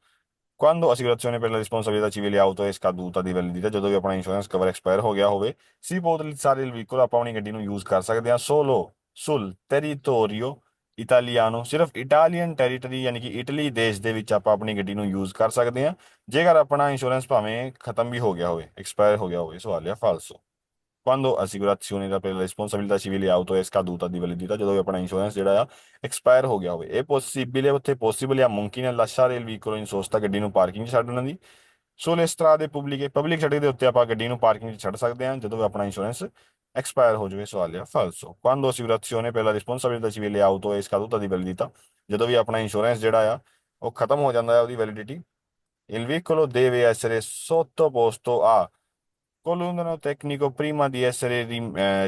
Quando assicurazione per la responsabilità civile auto è scaduta di validità, ਜਦੋਂ ਵੀ ਆਪਣਾ ਇੰਸ਼ੋਰੈਂਸ ਕਵਰ ਐਕਸਪਾਇਰ ਹੋ ਗਿਆ ਹੋਵੇ, si può utilizzare il veicolo ਆਪਾਂ ਆਪਣੀ ਗੱਡੀ ਨੂੰ ਯੂਜ਼ ਕਰ ਸਕਦੇ ਹਾਂ solo sul territorio italiano, ਸਿਰਫ ਇਟਾਲੀਅਨ ਟੈਰੀਟਰੀ ਯਾਨੀ ਕਿ ਇਟਲੀ ਦੇਸ਼ ਦੇ ਵਿੱਚ ਆਪਾਂ ਆਪਣੀ ਗੱਡੀ ਨੂੰ ਯੂਜ਼ ਕਰ ਸਕਦੇ ਹਾਂ ਜੇਕਰ ਆਪਣਾ ਇੰਸ਼ੋਰੈਂਸ ਭਾਵੇਂ ਖਤਮ ਵੀ ਹੋ ਗਿਆ ਹੋਵੇ, ਐਕਸਪਾਇਰ ਹੋ ਗਿਆ ਹੋਵੇ। ਸਵਾਲ ਆ ਫਾਲਸੋ। Quando assicurazione per la responsabilità civile auto è scaduta di validità, ਜਦੋਂ ਵੀ ਆਪਣਾ ਇੰਸ਼ੋਰੈਂਸ ਜਿਹੜਾ ਆ ਐਕਸਪਾਇਰ ਹੋ ਗਿਆ ਹੋਵੇ, ਇਹ ਪੋਸੀਬਲ ਹੈ ਉੱਥੇ ਪੋਸੀਬਲ ਜਾਂ ਮੁਮਕਿਨ ਹੈ lasciare il veicolo in sosta ਗੱਡੀ ਨੂੰ ਪਾਰਕਿੰਗ 'ਚ ਛੱਡਣ ਦੀ sulle strade pubbliche, ਪਬਲਿਕ ਸੜਕ ਦੇ ਉੱਤੇ ਆਪਾਂ ਗੱਡੀ ਨੂੰ ਪਾਰਕਿੰਗ 'ਚ ਛੱਡ ਸਕਦੇ ਹਾਂ ਜਦੋਂ ਵੀ ਆਪਣਾ ਇੰਸ਼ੋਰੈਂਸ ਐਕਸਪਾਇਰ ਹੋ ਜਾਵੇ। ਸਵਾਲ ਆ ਫਾਲਸੋ। Quando assicurazione per la responsabilità civile auto è scaduta di validità, ਜਦੋਂ ਵੀ ਆਪਣਾ ਇੰਸ਼ੋਰੈਂਸ ਜਿਹੜਾ ਆ ਉਹ ਖਤਮ ਹੋ ਜਾਂਦਾ ਹੈ ਉਹਦੀ validity, il veicolo deve essere sottoposto a collaudo tecnico prima di essere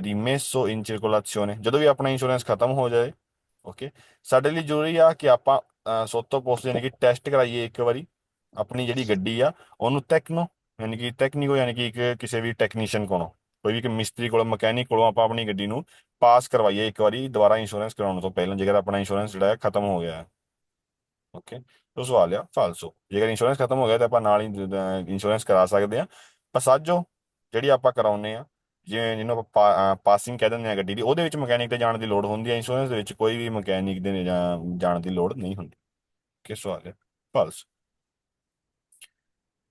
rimesso in circolazione, ਜਦੋਂ ਵੀ ਆਪਣਾ ਇੰਸ਼ੋਰੈਂਸ ਖਤਮ ਹੋ ਜਾਏ। ਓਕੇ, ਸਾਡੇ ਲਈ ਜ਼ਰੂਰੀ ਆ ਕਿ ਆਪਾਂ ਸੋਤੋਂ ਪੋਸਟ ਯਾਨੀ ਕਿ ਟੈਸਟ ਕਰਾਈਏ ਇੱਕ ਵਾਰੀ ਆਪਣੀ ਜਿਹੜੀ ਗੱਡੀ ਆ ਉਹਨੂੰ ਟੈਕਨੋ ਯਾਨੀ ਕਿ ਟੈਕਨੀਕੋ ਯਾਨੀ ਕਿ ਇੱਕ ਕਿਸੇ ਵੀ ਟੈਕਨੀਸ਼ੀਅਨ ਕੋਲੋਂ, ਕੋਈ ਵੀ ਮਿਸਤਰੀ ਕੋਲੋਂ, ਮਕੈਨਿਕ ਕੋਲੋਂ ਆਪਾਂ ਆਪਣੀ ਗੱਡੀ ਨੂੰ ਪਾਸ ਕਰਵਾਈਏ ਇੱਕ ਵਾਰੀ ਦੁਬਾਰਾ ਇੰਸ਼ੋਰੈਂਸ ਕਰਾਉਣ ਤੋਂ ਪਹਿਲਾਂ ਜੇਕਰ ਆਪਣਾ ਇੰਸ਼ੋਰੈਂਸ ਜਿਹੜਾ ਹੈ ਖਤਮ ਹੋ ਗਿਆ ਹੈ। ਓਕੇ, ਤੋ ਸਵਾਲ ਆ ਫਾਲਸੋ। ਜੇਕਰ ਇੰਸ਼ੋਰੈਂਸ ਖਤਮ ਹੋ ਗਿਆ ਤਾਂ ਆਪਾਂ ਨਾਲ ਹੀ ਇੰਸ਼ੋਰੈਂਸ ਕਰਾ ਸਕਦੇ ਹਾਂ। ਪਸਾਜੋ ਜਿਹੜੀ ਆਪਾਂ ਕਰਾਉਂਦੇ ਆ ਜਿਵੇਂ ਜਿਹਨੂੰ ਆਪਾਂ ਪਾਸਿੰਗ ਕਹਿ ਦਿੰਦੇ ਆ ਗੱਡੀ ਦੀ, ਉਹਦੇ ਵਿੱਚ ਮਕੈਨਿਕ ਤੇ ਜਾਣ ਦੀ ਲੋੜ ਹੁੰਦੀ ਹੈ। ਇੰਸ਼ੋਰੈਂਸ ਦੇ ਵਿੱਚ ਕੋਈ ਵੀ ਮਕੈਨਿਕ ਦੇ ਜਾਣ ਦੀ ਲੋੜ ਨਹੀਂ ਹੁੰਦੀ। ਕਿ ਸਵਾਲ ਹੈ ਫਾਲਸੋ।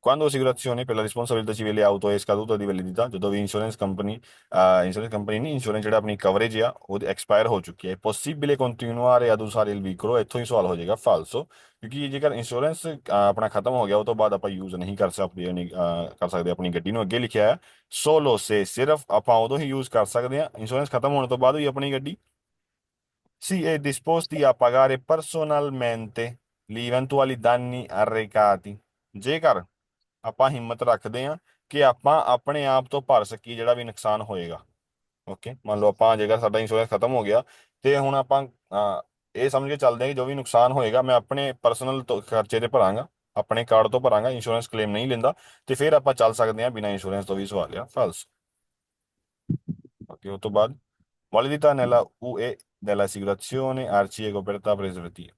Quando assicurazione per la responsabilità civile auto è scaduta di validità, ਜਦੋਂ ਵੀ ਇੰਸ਼ੋਰੈਂਸ ਕੰਪਨੀ ਨਹੀਂ ਇੰਸ਼ੋਰੈਂਸ ਜਿਹੜਾ ਆਪਣੀ ਕਵਰੇਜ ਆ ਉਹ ਐਕਸਪਾਇਰ ਹੋ ਚੁੱਕੀ ਹੈ, possibile continuare ad usare il veicolo, ਇੱਥੋਂ ਹੀ ਸਵਾਲ ਹੋ ਜਾਏਗਾ ਫਾਲਸੋ। ਕਿਉਂਕਿ ਜੇਕਰ ਇੰਸ਼ੋਰੈਂਸ ਆਪਣਾ ਖਤਮ ਹੋ ਗਿਆ ਉਹ ਤੋਂ ਬਾਅਦ ਆਪਾਂ ਯੂਜ਼ ਨਹੀਂ ਕਰ ਸਕਦੇ ਕਰ ਸਕਦੇ ਆਪਣੀ ਗੱਡੀ ਨੂੰ। ਅੱਗੇ ਲਿਖਿਆ ਹੈ solo se, ਸਿਰਫ ਆਪਾਂ ਉਦੋਂ ਹੀ ਯੂਜ਼ ਕਰ ਸਕਦੇ ਹਾਂ ਇੰਸ਼ੋਰੈਂਸ ਖਤਮ ਹੋਣ ਤੋਂ ਬਾਅਦ ਵੀ ਆਪਣੀ ਗੱਡੀ si è disposti a pagare personalmente gli eventuali danni arrecati, ਜੇਕਰ ਆਪਾਂ ਹਿੰਮਤ ਰੱਖਦੇ ਹਾਂ ਕਿ ਆਪਾਂ ਆਪਣੇ ਆਪ ਤੋਂ ਭਰ ਸਕੀਏ ਜਿਹੜਾ ਵੀ ਨੁਕਸਾਨ ਹੋਏਗਾ। ਓਕੇ, ਮੰਨ ਲਓ ਆਪਾਂ ਜੇਕਰ ਸਾਡਾ ਇੰਸ਼ੋਰੈਂਸ ਖਤਮ ਹੋ ਗਿਆ ਤੇ ਹੁਣ ਆਪਾਂ ਇਹ ਸਮਝ ਕੇ ਚੱਲਦੇ ਹਾਂ ਕਿ ਜੋ ਵੀ ਨੁਕਸਾਨ ਹੋਏਗਾ ਮੈਂ ਆਪਣੇ ਪਰਸਨਲ ਖਰਚੇ ਤੇ ਭਰਾਂਗਾ, ਆਪਣੇ ਕਾਰਡ ਤੋਂ ਭਰਾਂਗਾ, ਇੰਸ਼ੋਰੈਂਸ ਕਲੇਮ ਨਹੀਂ ਲੈਂਦਾ ਤੇ ਫਿਰ ਆਪਾਂ ਚੱਲ ਸਕਦੇ ਹਾਂ ਬਿਨਾਂ ਇੰਸ਼ੋਰੈਂਸ ਤੋਂ ਵੀ। ਸਵਾਲ ਆ ਫਾਲਸ। ਓਕੇ, ਉਸ ਤੋਂ ਬਾਅਦ validità nella UE dell'assicurazione RCE coperta preservativa।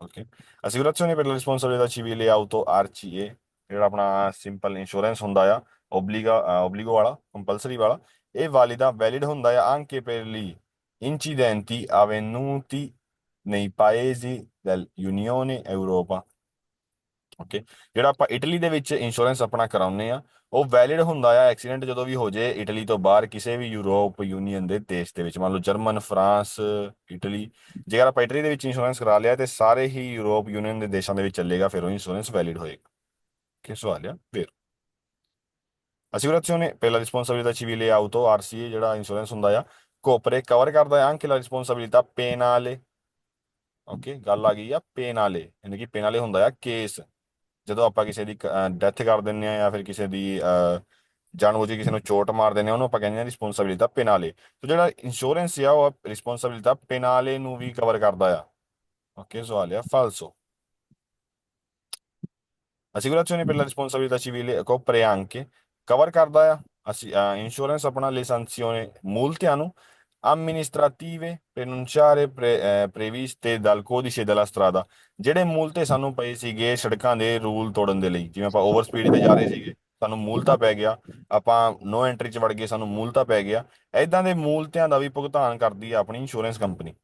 Okay, assicurazione per la responsabilità civile auto RCE ਜਿਹੜਾ ਆਪਣਾ ਸਿੰਪਲ ਇੰਸ਼ੋਰੈਂਸ ਹੁੰਦਾ ਆ ਓਬਲੀਗੋ ਵਾਲਾ ਕੰਪਲਸਰੀ ਵਾਲਾ, ਇਹ ਵੈਲਿਡ ਹੁੰਦਾ ਆ anche per gli incidenti avvenuti nei paesi dell'Unione Europa। Okay, ਜਿਹੜਾ ਆਪਾਂ ਇਟਲੀ ਦੇ ਵਿੱਚ ਇੰਸ਼ੋਰੈਂਸ ਆਪਣਾ ਕਰਾਉਂਦੇ ਆ ਉਹ ਵੈਲਿਡ ਹੁੰਦਾ ਆ ਐਕਸੀਡੈਂਟ ਜਦੋਂ ਵੀ ਹੋ ਜਾਏ ਇਟਲੀ ਤੋਂ ਬਾਹਰ ਕਿਸੇ ਵੀ ਯੂਰਪ ਯੂਨੀਅਨ ਦੇ ਦੇਸ਼ ਦੇ ਵਿੱਚ, ਮੰਨ ਲਓ ਜਰਮਨ, ਫਰਾਂਸ, ਇਟਲੀ। ਜੇਕਰ ਆਪਾਂ ਇਟਲੀ ਦੇ ਵਿੱਚ ਇੰਸ਼ੋਰੈਂਸ ਕਰਾ ਲਿਆ ਤੇ ਸਾਰੇ ਹੀ ਯੂਰਪ ਯੂਨੀਅਨ ਦੇ ਦੇਸ਼ਾਂ ਦੇ ਵਿੱਚ ਚੱਲੇਗਾ, ਫਿਰ ਉਹ ਇੰਸ਼ੋਰੈਂਸ ਵੈਲਿਡ ਹੋਏਗਾ। ਕਿ ਸਵਾਲ ਆ ਫਿਰ assicurazione per la responsabilità civile auto RCE ਜਿਹੜਾ ਇੰਸ਼ੋਰੈਂਸ ਹੁੰਦਾ ਆ ਕੋਪਰੇ ਕਵਰ ਕਰਦਾ ਹੈ anche la responsabilità penale। Okay, ਗੱਲ ਆ ਗਈ ਆ ਪੇਨਾਲੇ ਯਾਨੀ ਕਿ ਪੇਨਾਲੇ ਹੁੰਦਾ ਆ ਕੇਸ ਜਦੋਂ ਆਪਾਂ ਕਿਸੇ ਦੀ ਡੈਥ ਕਰ ਦਿੰਦੇ ਆ ਜਾਂ ਫਿਰ ਕਿਸੇ ਦੀ ਜਾਣਬੁੱਝ ਕੇ ਕਿਸੇ ਨੂੰ ਚੋਟ ਮਾਰ ਦਿੰਦੇ ਆ ਉਹਨੂੰ ਆਪਾਂ ਕਹਿੰਦੇ ਆ ਰਿਸਪੌਂਸਿਬਿਲਿਟà ਪੇਨਾਲੇ। ਤੇ ਜਿਹੜਾ ਇੰਸ਼ੋਰੈਂਸ ਆ ਉਹ ਰਿਸਪੌਂਸਿਬਿਲਿਟà ਪੇਨਾਲੇ ਨੂੰ ਵੀ ਕਵਰ ਕਰਦਾ ਆ। ਓਕੇ, ਸਵਾਲ ਆ ਫਾਲਸੋ। Assicurazione per la responsabilità civile copre anche cover ਕਰਦਾ ਆ ਇੰਸ਼ੋਰੈਂਸ ਆਪਣਾ le sanzioni ਮੁਲਤਿਆਂ ਨੂੰ amministrative pronunciare previste dal codice della strada, ਜਿਹੜੇ ਮੁਲਤੇ ਸਾਨੂੰ ਪਏ ਸੀਗੇ ਸੜਕਾਂ ਦੇ ਰੂਲ ਤੋੜਨ ਦੇ ਲਈ। ਜਿਵੇਂ ਆਪਾਂ ਓਵਰ ਸਪੀਡ ਤੇ ਜਾ ਰਹੇ ਸੀਗੇ ਸਾਨੂੰ ਮੂਲਤਾ ਪੈ ਗਿਆ, ਆਪਾਂ ਨੋ ਐਂਟਰੀ 'ਚ ਵੜ ਗਏ ਸਾਨੂੰ ਮੂਲਤਾ ਪੈ ਗਿਆ, ਐਦਾਂ ਦੇ ਮੂਲਤਿਆਂ ਦਾ ਵੀ ਭੁਗਤਾਨ ਕਰਦੀ ਆ ਆਪਣੀ ਇੰਸ਼ੋਰੈਂਸ ਕੰਪਨੀ।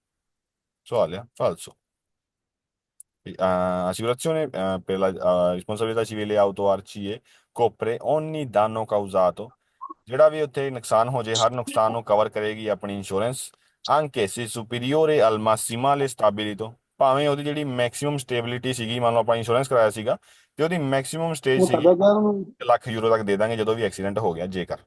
ਸਵਾਲ ਆ ਫਾਲਸੋ। Assicurazione per la responsabilità civile auto RCE copre ogni danno causato, ਜਿਹੜਾ ਵੀ ਉੱਥੇ ਨੁਕਸਾਨ ਹੋ ਜੇ ਹਰ ਨੁਕਸਾਨ ਨੂੰ ਕਵਰ ਕਰੇਗੀ ਆਪਣੀ insurance anche se superiore al massimale stabilito, ਭਾਵੇਂ ਉਹਦੀ ਜਿਹੜੀ ਮੈਕਸਿਮਮ ਸਟੇਬਿਲਿਟੀ ਸੀਗੀ, ਮੰਨ ਲਓ ਆਪਾਂ ਇੰਸ਼ੋਰੈਂਸ ਕਰਾਇਆ ਸੀਗਾ ਤੇ ਉਹਦੀ ਮੈਕਸਿਮਮ ਸਟੇਜ ਸੀਗੀ 1 ਲੱਖ ਯੂਰੋ ਤੱਕ ਦੇ ਦਾਂਗੇ ਜਦੋਂ ਵੀ ਐਕਸੀਡੈਂਟ ਹੋ ਗਿਆ ਜੇਕਰ।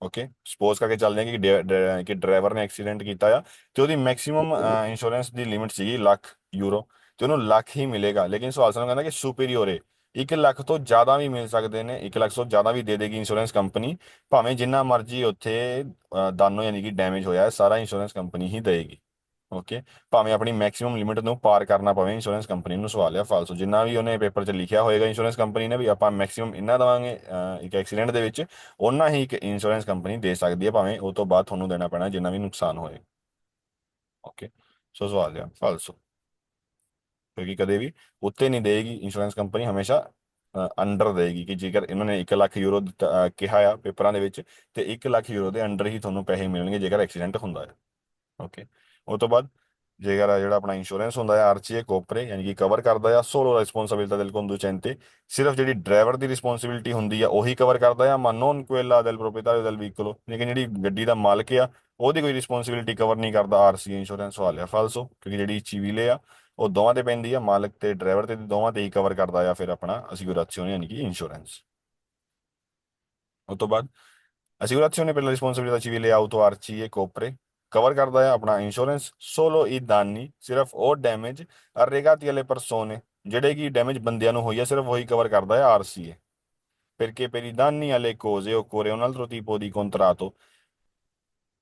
ਓਕੇ, ਸਪੋਜ਼ ਕਰਕੇ ਚੱਲਦੇ ਹਾਂ ਕਿ ਡਰਾਈਵਰ ਨੇ ਐਕਸੀਡੈਂਟ ਕੀਤਾ ਆ ਤੇ ਉਹਦੀ ਮੈਕਸਿਮਮ ਇੰਸ਼ੋਰੈਂਸ ਦੀ ਲਿਮਿਟ ਸੀਗੀ 1 ਲੱਖ ਯੂਰੋ ਤੇ ਉਹਨੂੰ ਲੱਖ ਹੀ ਮਿਲੇਗਾ। ਲੇਕਿਨ ਸਵਾਲ ਸਾਨੂੰ ਕਹਿੰਦਾ ਕਿ ਸੁਪੀਰੀਅਰ ਹੈ 1 ਲੱਖ ਤੋਂ ਜ਼ਿਆਦਾ ਵੀ ਮਿਲ ਸਕਦੇ ਨੇ, 1 ਲੱਖ ਤੋਂ ਜ਼ਿਆਦਾ ਵੀ ਦੇ ਦੇਗੀ ਇੰਸ਼ੋਰੈਂਸ ਕੰਪਨੀ। ਭਾਵੇਂ ਜਿੰਨਾ ਮਰਜ਼ੀ ਉੱਥੇ ਦਾਨੋ ਯਾਨੀ ਕਿ ਡੈਮੇਜ ਹੋਇਆ ਹੈ, ਸਾਰਾ ਇੰਸ਼ੋਰੈਂਸ ਕੰਪਨੀ ਹੀ ਦੇਗੀ। ਓਕੇ। ਭਾਵੇਂ ਆਪਣੀ ਮੈਕਸਿਮਮ ਲਿਮਿਟ ਨੂੰ ਪਾਰ ਕਰਨਾ ਪਵੇ ਇੰਸ਼ੋਰੈਂਸ ਕੰਪਨੀ ਨੂੰ, ਸਵਾਲ ਆ ਫਾਲਸੋ। ਜਿੰਨਾ ਵੀ ਉਹਨੇ ਪੇਪਰ 'ਚ ਲਿਖਿਆ ਹੋਏਗਾ ਇੰਸ਼ੋਰੈਂਸ ਕੰਪਨੀ ਨੇ ਵੀ ਆਪਾਂ ਮੈਕਸਿਮਮ ਇੰਨਾ ਦੇਵਾਂਗੇ ਇੱਕ ਐਕਸੀਡੈਂਟ ਦੇ ਵਿੱਚ, ਓਨਾ ਹੀ ਇੱਕ ਇੰਸ਼ੋਰੈਂਸ ਕੰਪਨੀ ਦੇ ਸਕਦੀ ਹੈ, ਭਾਵੇਂ ਉਹ ਤੋਂ ਬਾਅਦ ਤੁਹਾਨੂੰ ਦੇਣਾ ਪੈਣਾ ਜਿੰਨਾ ਵੀ ਨੁਕਸਾਨ ਹੋਏ। ਓਕੇ। ਸੋ ਸਵਾਲ ਆ ਫਾਲਸੋ, ਕਿਉਂਕਿ ਕਦੇ ਵੀ ਉੱਤੇ ਨਹੀਂ ਦੇਗੀ ਇੰਸ਼ੋਰੈਂਸ ਕੰਪਨੀ, ਹਮੇਸ਼ਾ ਅੰਡਰ ਦੇਗੀ। ਕਿ ਜੇਕਰ ਇਹਨਾਂ ਨੇ 1 ਲੱਖ ਯੂਰੋ ਕਿਹਾ ਆ ਪੇਪਰਾਂ ਦੇ ਵਿੱਚ, ਤੇ 1 ਲੱਖ ਯੂਰੋ ਦੇ ਅੰਡਰ ਹੀ ਤੁਹਾਨੂੰ ਪੈਸੇ ਮਿਲਣਗੇ ਜੇਕਰ ਐਕਸੀਡੈਂਟ ਹੁੰਦਾ ਹੈ। ਓਕੇ। ਉਹ ਤੋਂ ਬਾਅਦ ਜੇਕਰ ਜਿਹੜਾ ਆਪਣਾ ਇੰਸ਼ੋਰੈਂਸ ਹੁੰਦਾ ਹੈ ਆਰਚੀਏ ਕੋਪਰੇ, ਯਾਨੀ ਕਿ ਕਵਰ ਕਰਦਾ ਆ ਸੋਲੋ ਰਿਸਪੌਂਸਿਬਿਲਟà del conducente, ਸਿਰਫ ਜਿਹੜੀ ਡਰਾਈਵਰ ਦੀ ਰਿਸਪੌਂਸਿਬਿਲਟੀ ਹੁੰਦੀ ਆ ਉਹੀ ਕਵਰ ਕਰਦਾ ਆ, ma non quella del proprietario del veicolo। ਲੇਕਿਨ ਜਿਹੜੀ ਗੱਡੀ ਦਾ ਮਾਲਕ ਆ ਉਹਦੀ ਕੋਈ ਰਿਸਪੌਂਸਿਬਿਲਟੀ ਕਵਰ ਨਹੀਂ ਕਰਦਾ ਆਰਸੀਏ ਇੰਸ਼ੋਰੈਂਸ ਵਾਲਿਆ ਫਾਲਸੋ, ਕਿਉਂਕਿ ਜਿਹੜੀ ਚੀਵੀਲੇ ਆ ਉਹ ਦੋਵਾਂ ਤੇ ਪੈਂਦੀ ਆ, ਮਾਲਕ ਤੇ ਡਰਾਈਵਰ ਤੇ, ਦੋਵਾਂ ਤੇ ਹੀ ਕਵਰ ਕਰਦਾ ਆ ਫਿਰ ਆਪਣਾ ਅਸਿਗੁਰਾzione ਯਾਨੀ ਕਿ ਇੰਸ਼ੋਰੈਂਸ। ਉਸ ਤੋਂ ਬਾਅਦ assicurazione per la responsabilità civile auto arci e copre, cover ਕਰਦਾ ਹੈ ਆਪਣਾ ਇੰਸ਼ੋਰੈਂਸ ਸੋਲੋ i danni, ਸਿਰਫ ਉਹ ਡੈਮੇਜ arrecati alle persone, ਜਿਹੜੇ ਕਿ ਡੈਮੇਜ ਬੰਦਿਆਂ ਨੂੰ ਹੋਈ ਹੈ ਸਿਰਫ ਉਹੀ ਕਵਰ ਕਰਦਾ ਹੈ ਆਰਸੀਏ। perché per i danni alle cose occorre un altro tipo di contratto।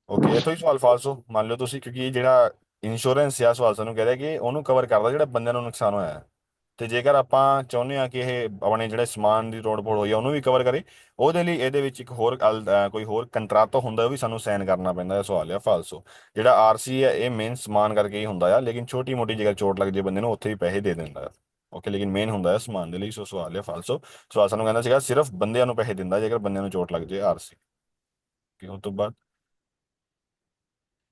Okay, ਇੱਥੋਂ ਹੀ ਸਵਾਲ ਫਾਲਸੋ ਮੰਨ ਲਓ ਤੁਸੀਂ, ਕਿਉਂਕਿ ਇਹ ਜਿਹੜਾ ਇੰਸ਼ੋਰੈਂਸ ਆ ਸਵਾਲ ਸਾਨੂੰ ਕਹਿ ਰਿਹਾ ਕਿ ਉਹਨੂੰ ਕਵਰ ਕਰਦਾ ਜਿਹੜਾ ਬੰਦਿਆਂ ਨੂੰ ਨੁਕਸਾਨ ਹੋਇਆ ਹੈ। ਤੇ ਜੇਕਰ ਆਪਾਂ ਚਾਹੁੰਦੇ ਹਾਂ ਕਿ ਇਹ ਆਪਣੇ ਜਿਹੜੇ ਸਮਾਨ ਦੀ ਤੋੜ ਫੋੜ ਹੋਈ ਆ ਉਹਨੂੰ ਵੀ ਕਵਰ ਕਰੇ, ਉਹਦੇ ਲਈ ਇਹਦੇ ਵਿੱਚ ਇੱਕ ਹੋਰ ਕੋਈ ਹੋਰ ਕੰਟਰਾਟੋ ਹੁੰਦਾ, ਉਹ ਵੀ ਸਾਨੂੰ ਸਾਈਨ ਕਰਨਾ ਪੈਂਦਾ ਹੈ। ਸਵਾਲ ਆ ਫਾਲਸੋ। ਜਿਹੜਾ ਆਰਸੀ ਹੈ ਇਹ ਮੇਨ ਸਮਾਨ ਕਰਕੇ ਹੀ ਹੁੰਦਾ ਆ, ਲੇਕਿਨ ਛੋਟੀ ਮੋਟੀ ਜੇਕਰ ਚੋਟ ਲੱਗ ਜੇ ਬੰਦੇ ਨੂੰ ਉੱਥੇ ਵੀ ਪੈਸੇ ਦੇ ਦਿੰਦਾ ਹੈ। ਓਕੇ, ਲੇਕਿਨ ਮੇਨ ਹੁੰਦਾ ਹੈ ਸਮਾਨ ਦੇ ਲਈ। ਸੋ ਸਵਾਲ ਆ ਫਾਲਸੋ। ਸਵਾਲ ਸਾਨੂੰ ਕਹਿੰਦਾ ਸੀਗਾ ਸਿਰਫ ਬੰਦਿਆਂ ਨੂੰ ਪੈਸੇ ਦਿੰਦਾ ਜੇਕਰ ਬੰਦਿਆਂ ਨੂੰ ਚੋਟ ਲੱਗ ਜੇ ਆਰਸੀ। ਉਹ ਤੋਂ ਬਾਅਦ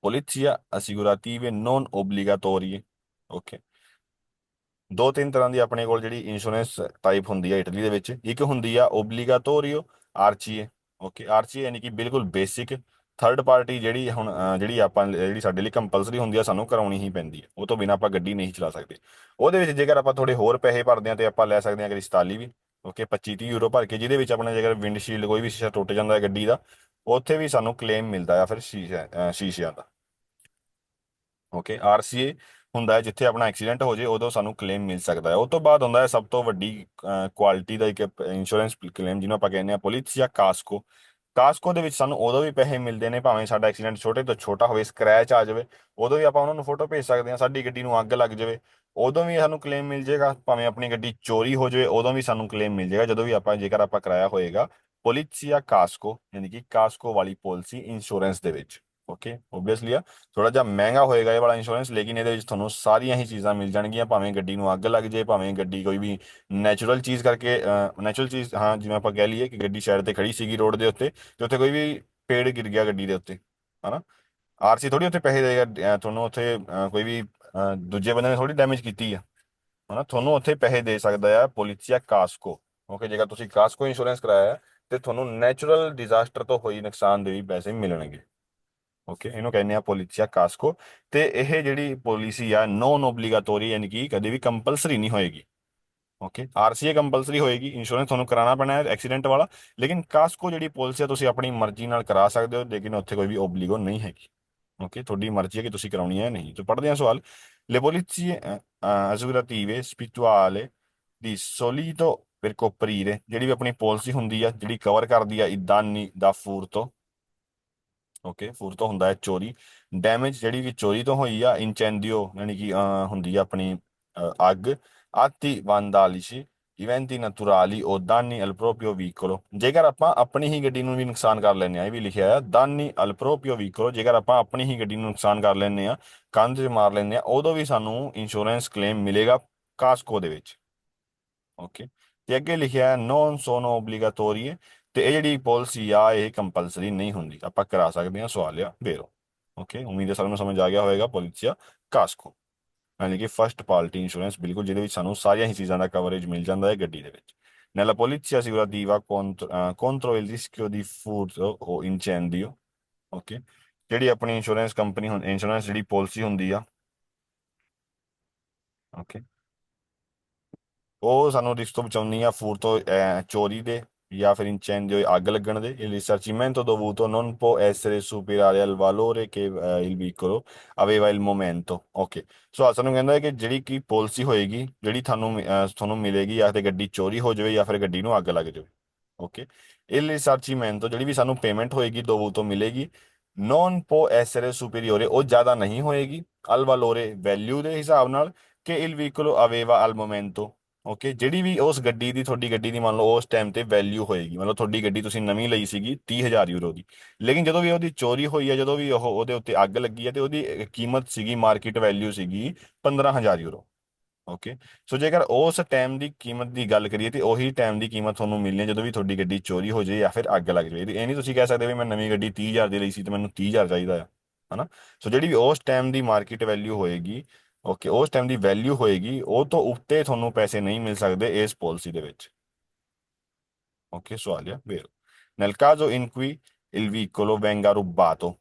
polizia assicurative non obbligatorie। Okay. ਦੋ ਤਿੰਨ ਤਰ੍ਹਾਂ ਦੀ ਆਪਣੇ ਕੋਲ ਜਿਹੜੀ ਇੰਸ਼ੋਰੈਂਸ ਟਾਈਪ ਹੁੰਦੀ ਹੈ ਇਟਲੀ ਦੇ ਵਿੱਚ। ਇੱਕ ਹੁੰਦੀ ਆ ਓਬਲੀਗਾਟੋਰੀਓ ਆਰਚੀਏ। ਓਕੇ, ਆਰਚੀਏ ਯਾਨੀ ਕਿ ਬਿਲਕੁਲ ਬੇਸਿਕ। ਥਰਡ ਪਾਰਟੀ ਜਿਹੜੀ ਹੁਣ ਜਿਹੜੀ ਆਪਾਂ ਜਿਹੜੀ ਸਾਡੇ ਲਈ ਕੰਪਲਸਰੀ ਹੁੰਦੀ ਆ, ਸਾਨੂੰ ਕਰਾਉਣੀ ਹੀ ਪੈਂਦੀ ਹੈ, ਉਹ ਤੋਂ ਬਿਨਾਂ ਆਪਾਂ ਗੱਡੀ ਨਹੀਂ ਚਲਾ ਸਕਦੇ। ਉਹਦੇ ਵਿੱਚ ਜੇਕਰ ਆਪਾਂ ਥੋੜੇ ਹੋਰ ਪੈਸੇ ਭਰਦੇ ਹਾਂ ਤੇ ਆਪਾਂ ਲੈ ਸਕਦੇ ਹਾਂ ਕ੍ਰਿਸਟਾਲੀ ਵੀ। ਓਕੇ, 25-30 ਯੂਰੋ ਭਰ ਕੇ, ਜਿਹਦੇ ਵਿੱਚ ਆਪਣੇ ਜੇਕਰ ਵਿੰਡਸ਼ੀਲਡ ਕੋਈ ਵੀ ਸ਼ੀਸ਼ਾ ਟੁੱਟ ਜਾਂਦਾ ਹੈ ਗੱਡੀ ਦਾ, ਉੱਥੇ ਵੀ ਸਾਨੂੰ ਕਲੇਮ ਮਿਲਦਾ ਆ ਫਿਰ ਸ਼ੀਸ਼ਿਆਂ ਦਾ। ਓਕੇ, ਆਰਸੀਏ ਹੁੰਦਾ ਹੈ ਜਿੱਥੇ ਆਪਣਾ ਐਕਸੀਡੈਂਟ ਹੋ ਜੇ ਉਦੋਂ ਸਾਨੂੰ ਕਲੇਮ ਮਿਲ ਸਕਦਾ ਹੈ। ਉਹ ਤੋਂ ਬਾਅਦ ਹੁੰਦਾ ਹੈ ਸਭ ਤੋਂ ਵੱਡੀ ਕੁਆਲਿਟੀ ਦਾ ਇੱਕ ਇੰਸ਼ੋਰੈਂਸ ਕਲੇਮ, ਜਿਹਨੂੰ ਆਪਾਂ ਕਹਿੰਦੇ ਆ ਪੁਲਿਸ ਜਾਂ ਕਾਸਕੋ। ਕਾਸਕੋ ਦੇ ਵਿੱਚ ਸਾਨੂੰ ਉਦੋਂ ਵੀ ਪੈਸੇ ਮਿਲਦੇ ਨੇ ਭਾਵੇਂ ਸਾਡਾ ਐਕਸੀਡੈਂਟ ਛੋਟੇ ਤੋਂ ਛੋਟਾ ਹੋਵੇ, ਸਕ੍ਰੈਚ ਆ ਜਾਵੇ, ਉਦੋਂ ਵੀ ਆਪਾਂ ਉਹਨਾਂ ਨੂੰ ਫੋਟੋ ਭੇਜ ਸਕਦੇ ਹਾਂ। ਸਾਡੀ ਗੱਡੀ ਨੂੰ ਅੱਗ ਲੱਗ ਜਾਵੇ ਉਦੋਂ ਵੀ ਸਾਨੂੰ ਕਲੇਮ ਮਿਲ ਜਾਏਗਾ। ਭਾਵੇਂ ਆਪਣੀ ਗੱਡੀ ਚੋਰੀ ਹੋ ਜਾਵੇ ਉਦੋਂ ਵੀ ਸਾਨੂੰ ਕਲੇਮ ਮਿਲ ਜਾਏਗਾ, ਜਦੋਂ ਵੀ ਆਪਾਂ ਜੇਕਰ ਆਪਾਂ ਕਰਾਇਆ ਹੋਏਗਾ ਪੁਲਿਸ ਜਾਂ ਕਾਸਕੋ, ਯਾਨੀ ਕਿ ਕਾਸਕੋ ਵਾਲੀ ਪਾਲਿਸੀ ਇੰਸ਼ੋਰੈਂਸ ਦੇ ਵਿੱਚ। ਓਕੇ, ਓਬਵੀਅਸਲੀ ਆ ਥੋੜਾ ਜਿਹਾ ਮਹਿੰਗਾ ਹੋਏਗਾ ਇਹ ਵਾਲਾ ਇੰਸ਼ੋਰੈਂਸ, ਲੇਕਿਨ ਇਹਦੇ ਵਿੱਚ ਤੁਹਾਨੂੰ ਸਾਰੀਆਂ ਹੀ ਚੀਜ਼ਾਂ ਮਿਲ ਜਾਣਗੀਆਂ। ਭਾਵੇਂ ਗੱਡੀ ਨੂੰ ਅੱਗ ਲੱਗ ਜੇ, ਭਾਵੇਂ ਗੱਡੀ ਕੋਈ ਵੀ ਨੈਚੁਰਲ ਚੀਜ਼ ਕਰਕੇ, ਨੈਚੁਰਲ ਚੀਜ਼ ਹਾਂ ਜਿਵੇਂ ਆਪਾਂ ਕਹਿ ਲਈਏ ਕਿ ਗੱਡੀ ਸਾਈਡ ਤੇ ਖੜੀ ਸੀਗੀ ਰੋਡ ਦੇ ਉੱਤੇ, ਤੇ ਉੱਥੇ ਕੋਈ ਵੀ ਪੇੜ ਗਿਰ ਗਿਆ ਗੱਡੀ ਦੇ ਉੱਤੇ, ਹਨਾ, ਆਰਸੀ ਥੋੜੀ ਉੱਥੇ ਪੈਸੇ ਦੇਗਾ ਤੁਹਾਨੂੰ। ਉੱਥੇ ਕੋਈ ਵੀ ਦੂਜੇ ਬੰਦੇ ਨੇ ਥੋੜੀ ਡੈਮੇਜ ਕੀਤੀ ਆ, ਹਨਾ, ਤੁਹਾਨੂੰ ਉੱਥੇ ਪੈਸੇ ਦੇ ਸਕਦਾ ਆ ਪੁਲਿਸ ਜਾਂ ਕਾਸਕੋ। ਓਕੇ, ਜੇਕਰ ਤੁਸੀਂ ਕਾਸਕੋ ਇੰਸ਼ੋਰੈਂਸ ਕਰਾਇਆ ਹੈ, ਤੇ ਤੁਹਾਨੂੰ ਨੈਚੁਰਲ ਡਿਜ਼ਾਸਟਰ ਤੋਂ ਹੋਈ ਨੁਕਸਾਨ ਦੇ ਵੀ ਪੈਸੇ ਮਿਲਣਗੇ। ਓਕੇ, ਇਹਨੂੰ ਕਹਿੰਦੇ ਆ ਪੋਲੀਸੀਆ ਕਾਸਕੋ। ਤੇ ਇਹ ਜਿਹੜੀ ਪੋਲਿਸੀ ਆ ਨੋਨ ਓਬਲੀਗਾਟੋਰੀ, ਯਾਨੀ ਕਿ ਕਦੇ ਵੀ ਕੰਪਲਸਰੀ ਨਹੀਂ ਹੋਏਗੀ। ਓਕੇ, ਆਰਸੀਏ ਕੰਪਲਸਰੀ ਹੋਏਗੀ, ਇੰਸ਼ੋਰੈਂਸ ਤੁਹਾਨੂੰ ਕਰਾਉਣਾ ਪੈਣਾ ਹੈ ਐਕਸੀਡੈਂਟ ਵਾਲਾ। ਲੇਕਿਨ ਕਾਸਕੋ ਜਿਹੜੀ ਪੋਲਿਸੀ ਆ ਤੁਸੀਂ ਆਪਣੀ ਮਰਜ਼ੀ ਨਾਲ ਕਰਾ ਸਕਦੇ ਹੋ, ਲੇਕਿਨ ਉੱਥੇ ਕੋਈ ਵੀ ਓਬਲੀਗੋ ਨਹੀਂ ਹੈਗੀ। ਓਕੇ, ਤੁਹਾਡੀ ਮਰਜ਼ੀ ਹੈ ਕਿ ਤੁਸੀਂ ਕਰਾਉਣੀ ਹੈ ਨਹੀਂ। ਤੇ ਪੜ੍ਹਦੇ ਹਾਂ ਸਵਾਲ। Le polizie assicurative spirituale di solito per coprire, ਜਿਹੜੀ ਵੀ ਆਪਣੀ ਪੋਲਿਸੀ ਹੁੰਦੀ ਆ ਜਿਹੜੀ ਕਵਰ ਕਰਦੀ ਆ i danni da furto। Okay, ਫੁਰ ਤੋਂ ਹੁੰਦਾ ਹੈ ਚੋਰੀ, ਡੈਮੇਜ ਜਿਹੜੀ ਕਿ ਚੋਰੀ ਤੋਂ ਹੋਈ ਆ, ਇੰਚੈਂਡੀਓ ਯਾਨੀ ਕਿ ਹੁੰਦੀ ਆ ਆਪਣੀ ਅੱਗ, ਆਤੀ ਵਾਂਦਾਲਿਸ਼ੀ ਇਵੈਂਟੀ ਨੈਚੁਰਾਲੀ ਉਹ ਦਾਨੀ ਅਲ ਪ੍ਰੋਪrio ਵੀਕolo। ਜੇਕਰ ਆਪਾਂ ਆਪਣੀ ਹੀ ਗੱਡੀ ਨੂੰ ਵੀ ਨੁਕਸਾਨ ਕਰ ਲੈਂਦੇ ਆ, ਇਹ ਵੀ ਲਿਖਿਆ ਆ ਦਾਨੀ ਅਲ ਪ੍ਰੋਪrio ਵੀਕolo, ਜੇਕਰ ਆਪਾਂ ਆਪਣੀ ਹੀ ਗੱਡੀ ਨੂੰ ਨੁਕਸਾਨ ਕਰ ਲੈਂਦੇ ਆ, ਕੰਧ 'ਚ ਮਾਰ ਲੈਂਦੇ ਆ, ਉਦੋਂ ਵੀ ਸਾਨੂੰ ਇੰਸ਼ੋਰੈਂਸ ਕਲੇਮ ਮਿਲੇਗਾ ਕਾਸਕੋ ਦੇ ਵਿੱਚ। ਓਕੇ, ਤੇ ਅੱਗੇ ਲਿਖਿਆ ਨੋਨ ਸੋਨੋ ਓਬਲੀਗਾਟੋਰੀਏ, ਤੇ ਇਹ ਜਿਹੜੀ ਪਾਲਿਸੀ ਆ ਇਹ ਕੰਪਲਸਰੀ ਨਹੀਂ ਹੁੰਦੀ, ਆਪਾਂ ਕਰਾ ਸਕਦੇ ਹਾਂ। ਸਵਾਲ ਆ ਵੇਰੋ। ਓਕੇ, ਉਮੀਦ ਹੈ ਸਾਰਿਆਂ ਨੂੰ ਸਮਝ ਆ ਗਿਆ ਹੋਵੇਗਾ ਪੋਲਿਸੀਆ ਕਾਸਕੋ, ਯਾਨੀ ਕਿ ਫਸਟ ਪਾਰਟੀ ਇੰਸ਼ੋਰੈਂਸ, ਬਿਲਕੁਲ ਜਿਹਦੇ ਵਿੱਚ ਸਾਨੂੰ ਸਾਰੀਆਂ ਹੀ ਚੀਜ਼ਾਂ ਦਾ ਕਵਰੇਜ ਮਿਲ ਜਾਂਦਾ ਹੈ ਗੱਡੀ ਦੇ ਵਿੱਚ। Nella polizia assicurativa contro il rischio di furto o incendio। Okay, ਜਿਹੜੀ ਆਪਣੀ ਇੰਸ਼ੋਰੈਂਸ ਕੰਪਨੀ ਇੰਸ਼ੋਰੈਂਸ ਜਿਹੜੀ ਪਾਲਿਸੀ ਹੁੰਦੀ ਆ, ਓਕੇ, ਉਹ ਸਾਨੂੰ ਰਿਸਕ ਤੋਂ ਬਚਾਉਂਦੀ ਆ ਫੂਡ ਤੋਂ, ਚੋਰੀ ਦੇ, ਜਾਂ ਫਿਰ incendio ਅੱਗ ਲੱਗਣ ਦੇ il risarcimento dovuto non può essere superiore al valore che il veicolo aveva il momento okay. So ਸਾਨੂੰ ਕਹਿੰਦਾ ਹੈ ਕਿ ਜਿਹੜੀ ਕੀ ਪਾਲਿਸੀ ਹੋਏਗੀ ਜਿਹੜੀ ਤੁਹਾਨੂੰ ਮਿਲੇਗੀ ਜਾਂ ਤੇ ਗੱਡੀ ਚੋਰੀ ਹੋ ਜਾਵੇ ਜਾਂ ਫਿਰ ਗੱਡੀ ਨੂੰ ਅੱਗ ਲੱਗ ਜਾਵੇ। ਓਕੇ। il risarcimento ਜਿਹੜੀ ਵੀ ਸਾਨੂੰ ਪੇਮੈਂਟ ਹੋਏਗੀ dovuto ਮਿਲੇਗੀ non può essere superiore ਉਹ ਜ਼ਿਆਦਾ ਨਹੀਂ ਹੋਏਗੀ al valore ਵੈਲਿਊ ਦੇ ਹਿਸਾਬ ਨਾਲ ਕਿ il veicolo aveva al momento okay. ਜਿਹੜੀ ਵੀ ਉਸ ਗੱਡੀ ਦੀ ਤੁਹਾਡੀ ਗੱਡੀ ਦੀ ਮੰਨ ਲਓ ਉਸ ਟਾਈਮ ਤੇ ਵੈਲਿਊ ਹੋਏਗੀ ਮਤਲਬ ਤੁਹਾਡੀ ਗੱਡੀ ਤੁਸੀਂ ਨਵੀਂ ਲਈ ਸੀਗੀ 30,000 ਯੂਰੋ ਦੀ ਲੇਕਿਨ ਜਦੋਂ ਵੀ ਉਹਦੀ ਚੋਰੀ ਹੋਈ ਹੈ ਜਦੋਂ ਵੀ ਉਹ ਉਹਦੇ ਉੱਤੇ ਅੱਗ ਲੱਗੀ ਹੈ ਤੇ ਉਹਦੀ ਕੀਮਤ ਸੀਗੀ ਮਾਰਕੀਟ ਵੈਲਿਊ ਸੀਗੀ 15,000 ਯੂਰੋ ਓਕੇ। ਸੋ ਜੇਕਰ ਉਸ ਟਾਈਮ ਦੀ ਕੀਮਤ ਦੀ ਗੱਲ ਕਰੀਏ ਤੇ ਉਹੀ ਟਾਈਮ ਦੀ ਕੀਮਤ ਤੁਹਾਨੂੰ ਮਿਲਣੀ ਹੈ ਜਦੋਂ ਵੀ ਤੁਹਾਡੀ ਗੱਡੀ ਚੋਰੀ ਹੋ ਜਾਏ ਜਾਂ ਫਿਰ ਅੱਗ ਲੱਗ ਜਾਵੇ ਇਹ ਨਹੀਂ ਤੁਸੀਂ ਕਹਿ ਸਕਦੇ ਵੀ ਮੈਂ ਨਵੀਂ ਗੱਡੀ 30,000 ਦੀ ਲਈ ਸੀ ਤੇ ਮੈਨੂੰ 30,000 ਚਾਹੀਦਾ ਆ ਹਨਾ। ਸੋ ਜਿਹੜੀ ਵੀ ਉਸ ਟਾਈਮ ਦੀ ਮਾਰਕੀਟ ਵੈਲਿਊ ਹੋਏਗੀ ਓਕੇ ਉਸ ਟਾਈਮ ਦੀ ਵੈਲਿਊ ਹੋਏਗੀ ਉਹ ਤੋਂ ਉੱਤੇ ਤੁਹਾਨੂੰ ਪੈਸੇ ਨਹੀਂ ਮਿਲ ਸਕਦੇ ਇਸ ਪਾਲਿਸੀ ਦੇ ਵਿੱਚ ਓਕੇ। ਸਵਾਲ ਆ vero nel caso in cui il veicolo venga rubato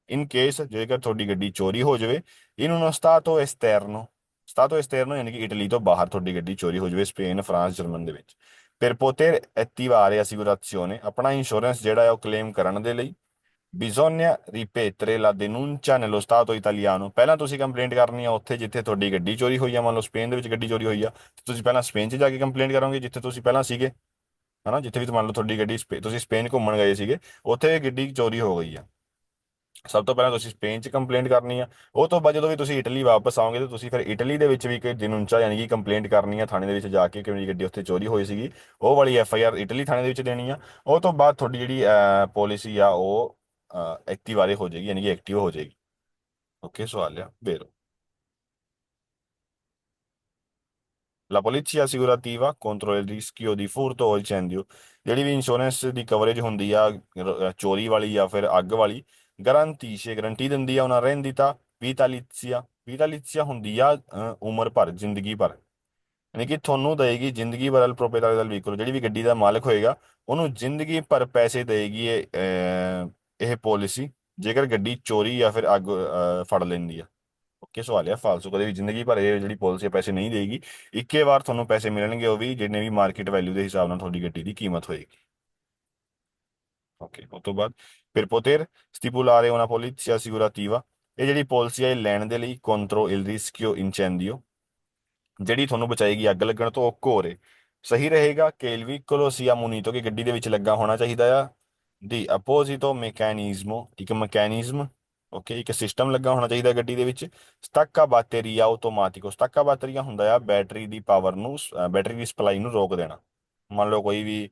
in case ਜੇਕਰ ਤੁਹਾਡੀ ਗੱਡੀ ਚੋਰੀ ਹੋ ਜਾਵੇ ਇਨ ਉno ਸਟਾਟੋ esterno ਯਾਨੀ ਕਿ ਇਟਲੀ ਤੋਂ ਬਾਹਰ ਤੁਹਾਡੀ ਗੱਡੀ ਚੋਰੀ ਹੋ ਜਾਵੇ ਸਪੇਨ ਫਰਾਂਸ ਜਰਮਨ ਦੇ ਵਿੱਚ per poter attivare assicurazione ਆਪਣਾ ਇੰਸ਼ੋਰੈਂਸ ਜਿਹੜਾ ਹੈ ਉਹ ਕਲੇਮ ਕਰਨ ਦੇ ਲਈ bisogna ripetere la denuncia nello stato italiano ਪਹਿਲਾਂ ਤੁਸੀਂ ਕੰਪਲੇਂਟ ਕਰਨੀ ਆ ਉੱਥੇ ਜਿੱਥੇ ਤੁਹਾਡੀ ਗੱਡੀ ਚੋਰੀ ਹੋਈ ਆ ਮੰਨ ਲਓ ਸਪੇਨ ਦੇ ਵਿੱਚ ਗੱਡੀ ਚੋਰੀ ਹੋਈ ਆ ਤੇ ਤੁਸੀਂ ਪਹਿਲਾਂ ਸਪੇਨ 'ਚ ਜਾ ਕੇ ਕੰਪਲੇਂਟ ਕਰੋਗੇ ਜਿੱਥੇ ਤੁਸੀਂ ਪਹਿਲਾਂ ਸੀਗੇ ਹਨਾ ਜਿੱਥੇ ਵੀ ਮੰਨ ਲਓ ਤੁਹਾਡੀ ਗੱਡੀ ਤੁਸੀਂ ਸਪੇਨ ਘੁੰਮਣ ਗਏ ਸੀਗੇ ਉੱਥੇ ਗੱਡੀ ਚੋਰੀ ਹੋ ਗਈ ਆ ਸਭ ਤੋਂ ਪਹਿਲਾਂ ਤੁਸੀਂ ਸਪੇਨ 'ਚ ਕੰਪਲੇਂਟ ਕਰਨੀ ਆ ਉਹ ਤੋਂ ਬਾਅਦ ਜਦੋਂ ਵੀ ਤੁਸੀਂ ਇਟਲੀ ਵਾਪਸ ਆਓਗੇ ਤਾਂ ਤੁਸੀਂ ਫਿਰ ਇਟਲੀ ਦੇ ਵਿੱਚ ਵੀ ਕੋਈ ਦਿਨੂੰਚਾ ਯਾਨੀ ਕਿ ਕੰਪਲੇਂਟ ਕਰਨੀ ਆ ਥਾਣੇ ਦੇ ਵਿੱਚ ਜਾ ਕੇ ਕਿ ਮੇਰੀ ਗੱਡੀ ਉੱਥੇ ਚੋਰੀ ਹੋਈ ਸੀਗੀ ਉਹ ਵਾਲੀ ਐਫ ਆਈ ਆਰ ਇਟਲੀ ਥਾਣੇ ਦੇ ਵਿੱਚ ਦੇਣੀ ਆ ਉਹ ਤੋਂ ਬਾਅਦ ਤੁਹਾਡੀ ਜਿਹੜੀ ਪੋਲਿਸੀ ਆ ਉਹ ਐਕਟਿਵ ਵਾਲੇ ਹੋ ਜਾਏਗੀ ਯਾਨੀ ਕਿ ਐਕਟਿਵ ਹੋ ਜਾਏਗੀ ਓਕੇ। ਸਵਾਲ ਆ ਬੇਰੋ La polizia assicurativa contro il rischio di furto o incendio ਜਿਹੜੀ ਵੀ ਇੰਸ਼ੋਰੈਂਸ ਦੀ ਕਵਰੇਜ ਹੁੰਦੀ ਆ ਚੋਰੀ ਵਾਲੀ ਜਾਂ ਫਿਰ ਅੱਗ ਵਾਲੀ ਗਾਰੰਟੀ ਦਿੰਦੀ ਆ ਉਹਨਾਂ ਰਹਿੰਦੀਤਾ ਵੀਤਾਲੀਤਸੀਆ ਹੁੰਦੀ ਆ ਉਮਰ ਭਰ ਜ਼ਿੰਦਗੀ ਭਰ ਯਾਨੀ ਕਿ ਤੁਹਾਨੂੰ ਦੇਏਗੀ ਜ਼ਿੰਦਗੀ ਭਰ ਅਲ ਪ੍ਰੋਪੇਟਾਰੀ ਦਾ ਵਹੀਕਲ ਜਿਹੜੀ ਵੀ ਗੱਡੀ ਦਾ ਮਾਲਕ ਹੋਏਗਾ ਉਹਨੂੰ ਜ਼ਿੰਦਗੀ ਭਰ ਪੈਸੇ ਦੇਏਗੀ ਇਹ ਪਾਲਿਸੀ ਜੇਕਰ ਗੱਡੀ ਚੋਰੀ ਜਾਂ ਫਿਰ ਅੱਗ ਫੜ ਲੈਂਦੀ ਆ ਓਕੇ। ਸਵਾਲ ਹੈ ਫਾਲਸੂ ਕਦੇ ਵੀ ਜ਼ਿੰਦਗੀ ਭਰ ਇਹ ਜਿਹੜੀ ਪਾਲਿਸੀ ਪੈਸੇ ਨਹੀਂ ਦੇਗੀ ਇੱਕੇ ਵਾਰ ਤੁਹਾਨੂੰ ਪੈਸੇ ਮਿਲਣਗੇ ਉਹ ਵੀ ਜਿੰਨੇ ਵੀ ਮਾਰਕੀਟ ਵੈਲਿਊ ਦੇ ਹਿਸਾਬ ਨਾਲ ਤੁਹਾਡੀ ਗੱਡੀ ਦੀ ਕੀਮਤ ਹੋਏਗੀ ਓਕੇ। ਉਸ ਤੋਂ ਬਾਅਦ per poter stipulare una polizia assicurativa ਇਹ ਜਿਹੜੀ ਪਾਲਿਸੀ ਹੈ ਇਹ ਲੈਣ ਦੇ ਲਈ contro il rischio incendio ਜਿਹੜੀ ਤੁਹਾਨੂੰ ਬਚਾਏਗੀ ਅੱਗ ਲੱਗਣ ਤੋਂ ਉਹ ਕੋਰੇ ਸਹੀ ਰਹੇਗਾ ਕਿ il veicolo sia munito ਕਿ ਗੱਡੀ ਦੇ ਵਿੱਚ ਲੱਗਾ ਹੋਣਾ ਚਾਹੀਦਾ ਆ ਦੀ apposito meccanismo ਇੱਕ ਮਕੈਨਿਜ਼ਮ ਓਕੇ ਇੱਕ ਸਿਸਟਮ ਲੱਗਾ ਹੋਣਾ ਚਾਹੀਦਾ ਗੱਡੀ ਦੇ ਵਿੱਚ ਸਟਾਕਾ ਬਾਤੇਰੀਆ ਆਟੋਮੈਟਿਕੋ ਸਟਾਕਾ ਬਾਤੇਰੀਆ ਹੁੰਦਾ ਆ ਬੈਟਰੀ ਦੀ ਪਾਵਰ ਨੂੰ ਬੈਟਰੀ ਦੀ ਸਪਲਾਈ ਨੂੰ ਰੋਕ ਦੇਣਾ ਮੰਨ ਲਓ ਕੋਈ ਵੀ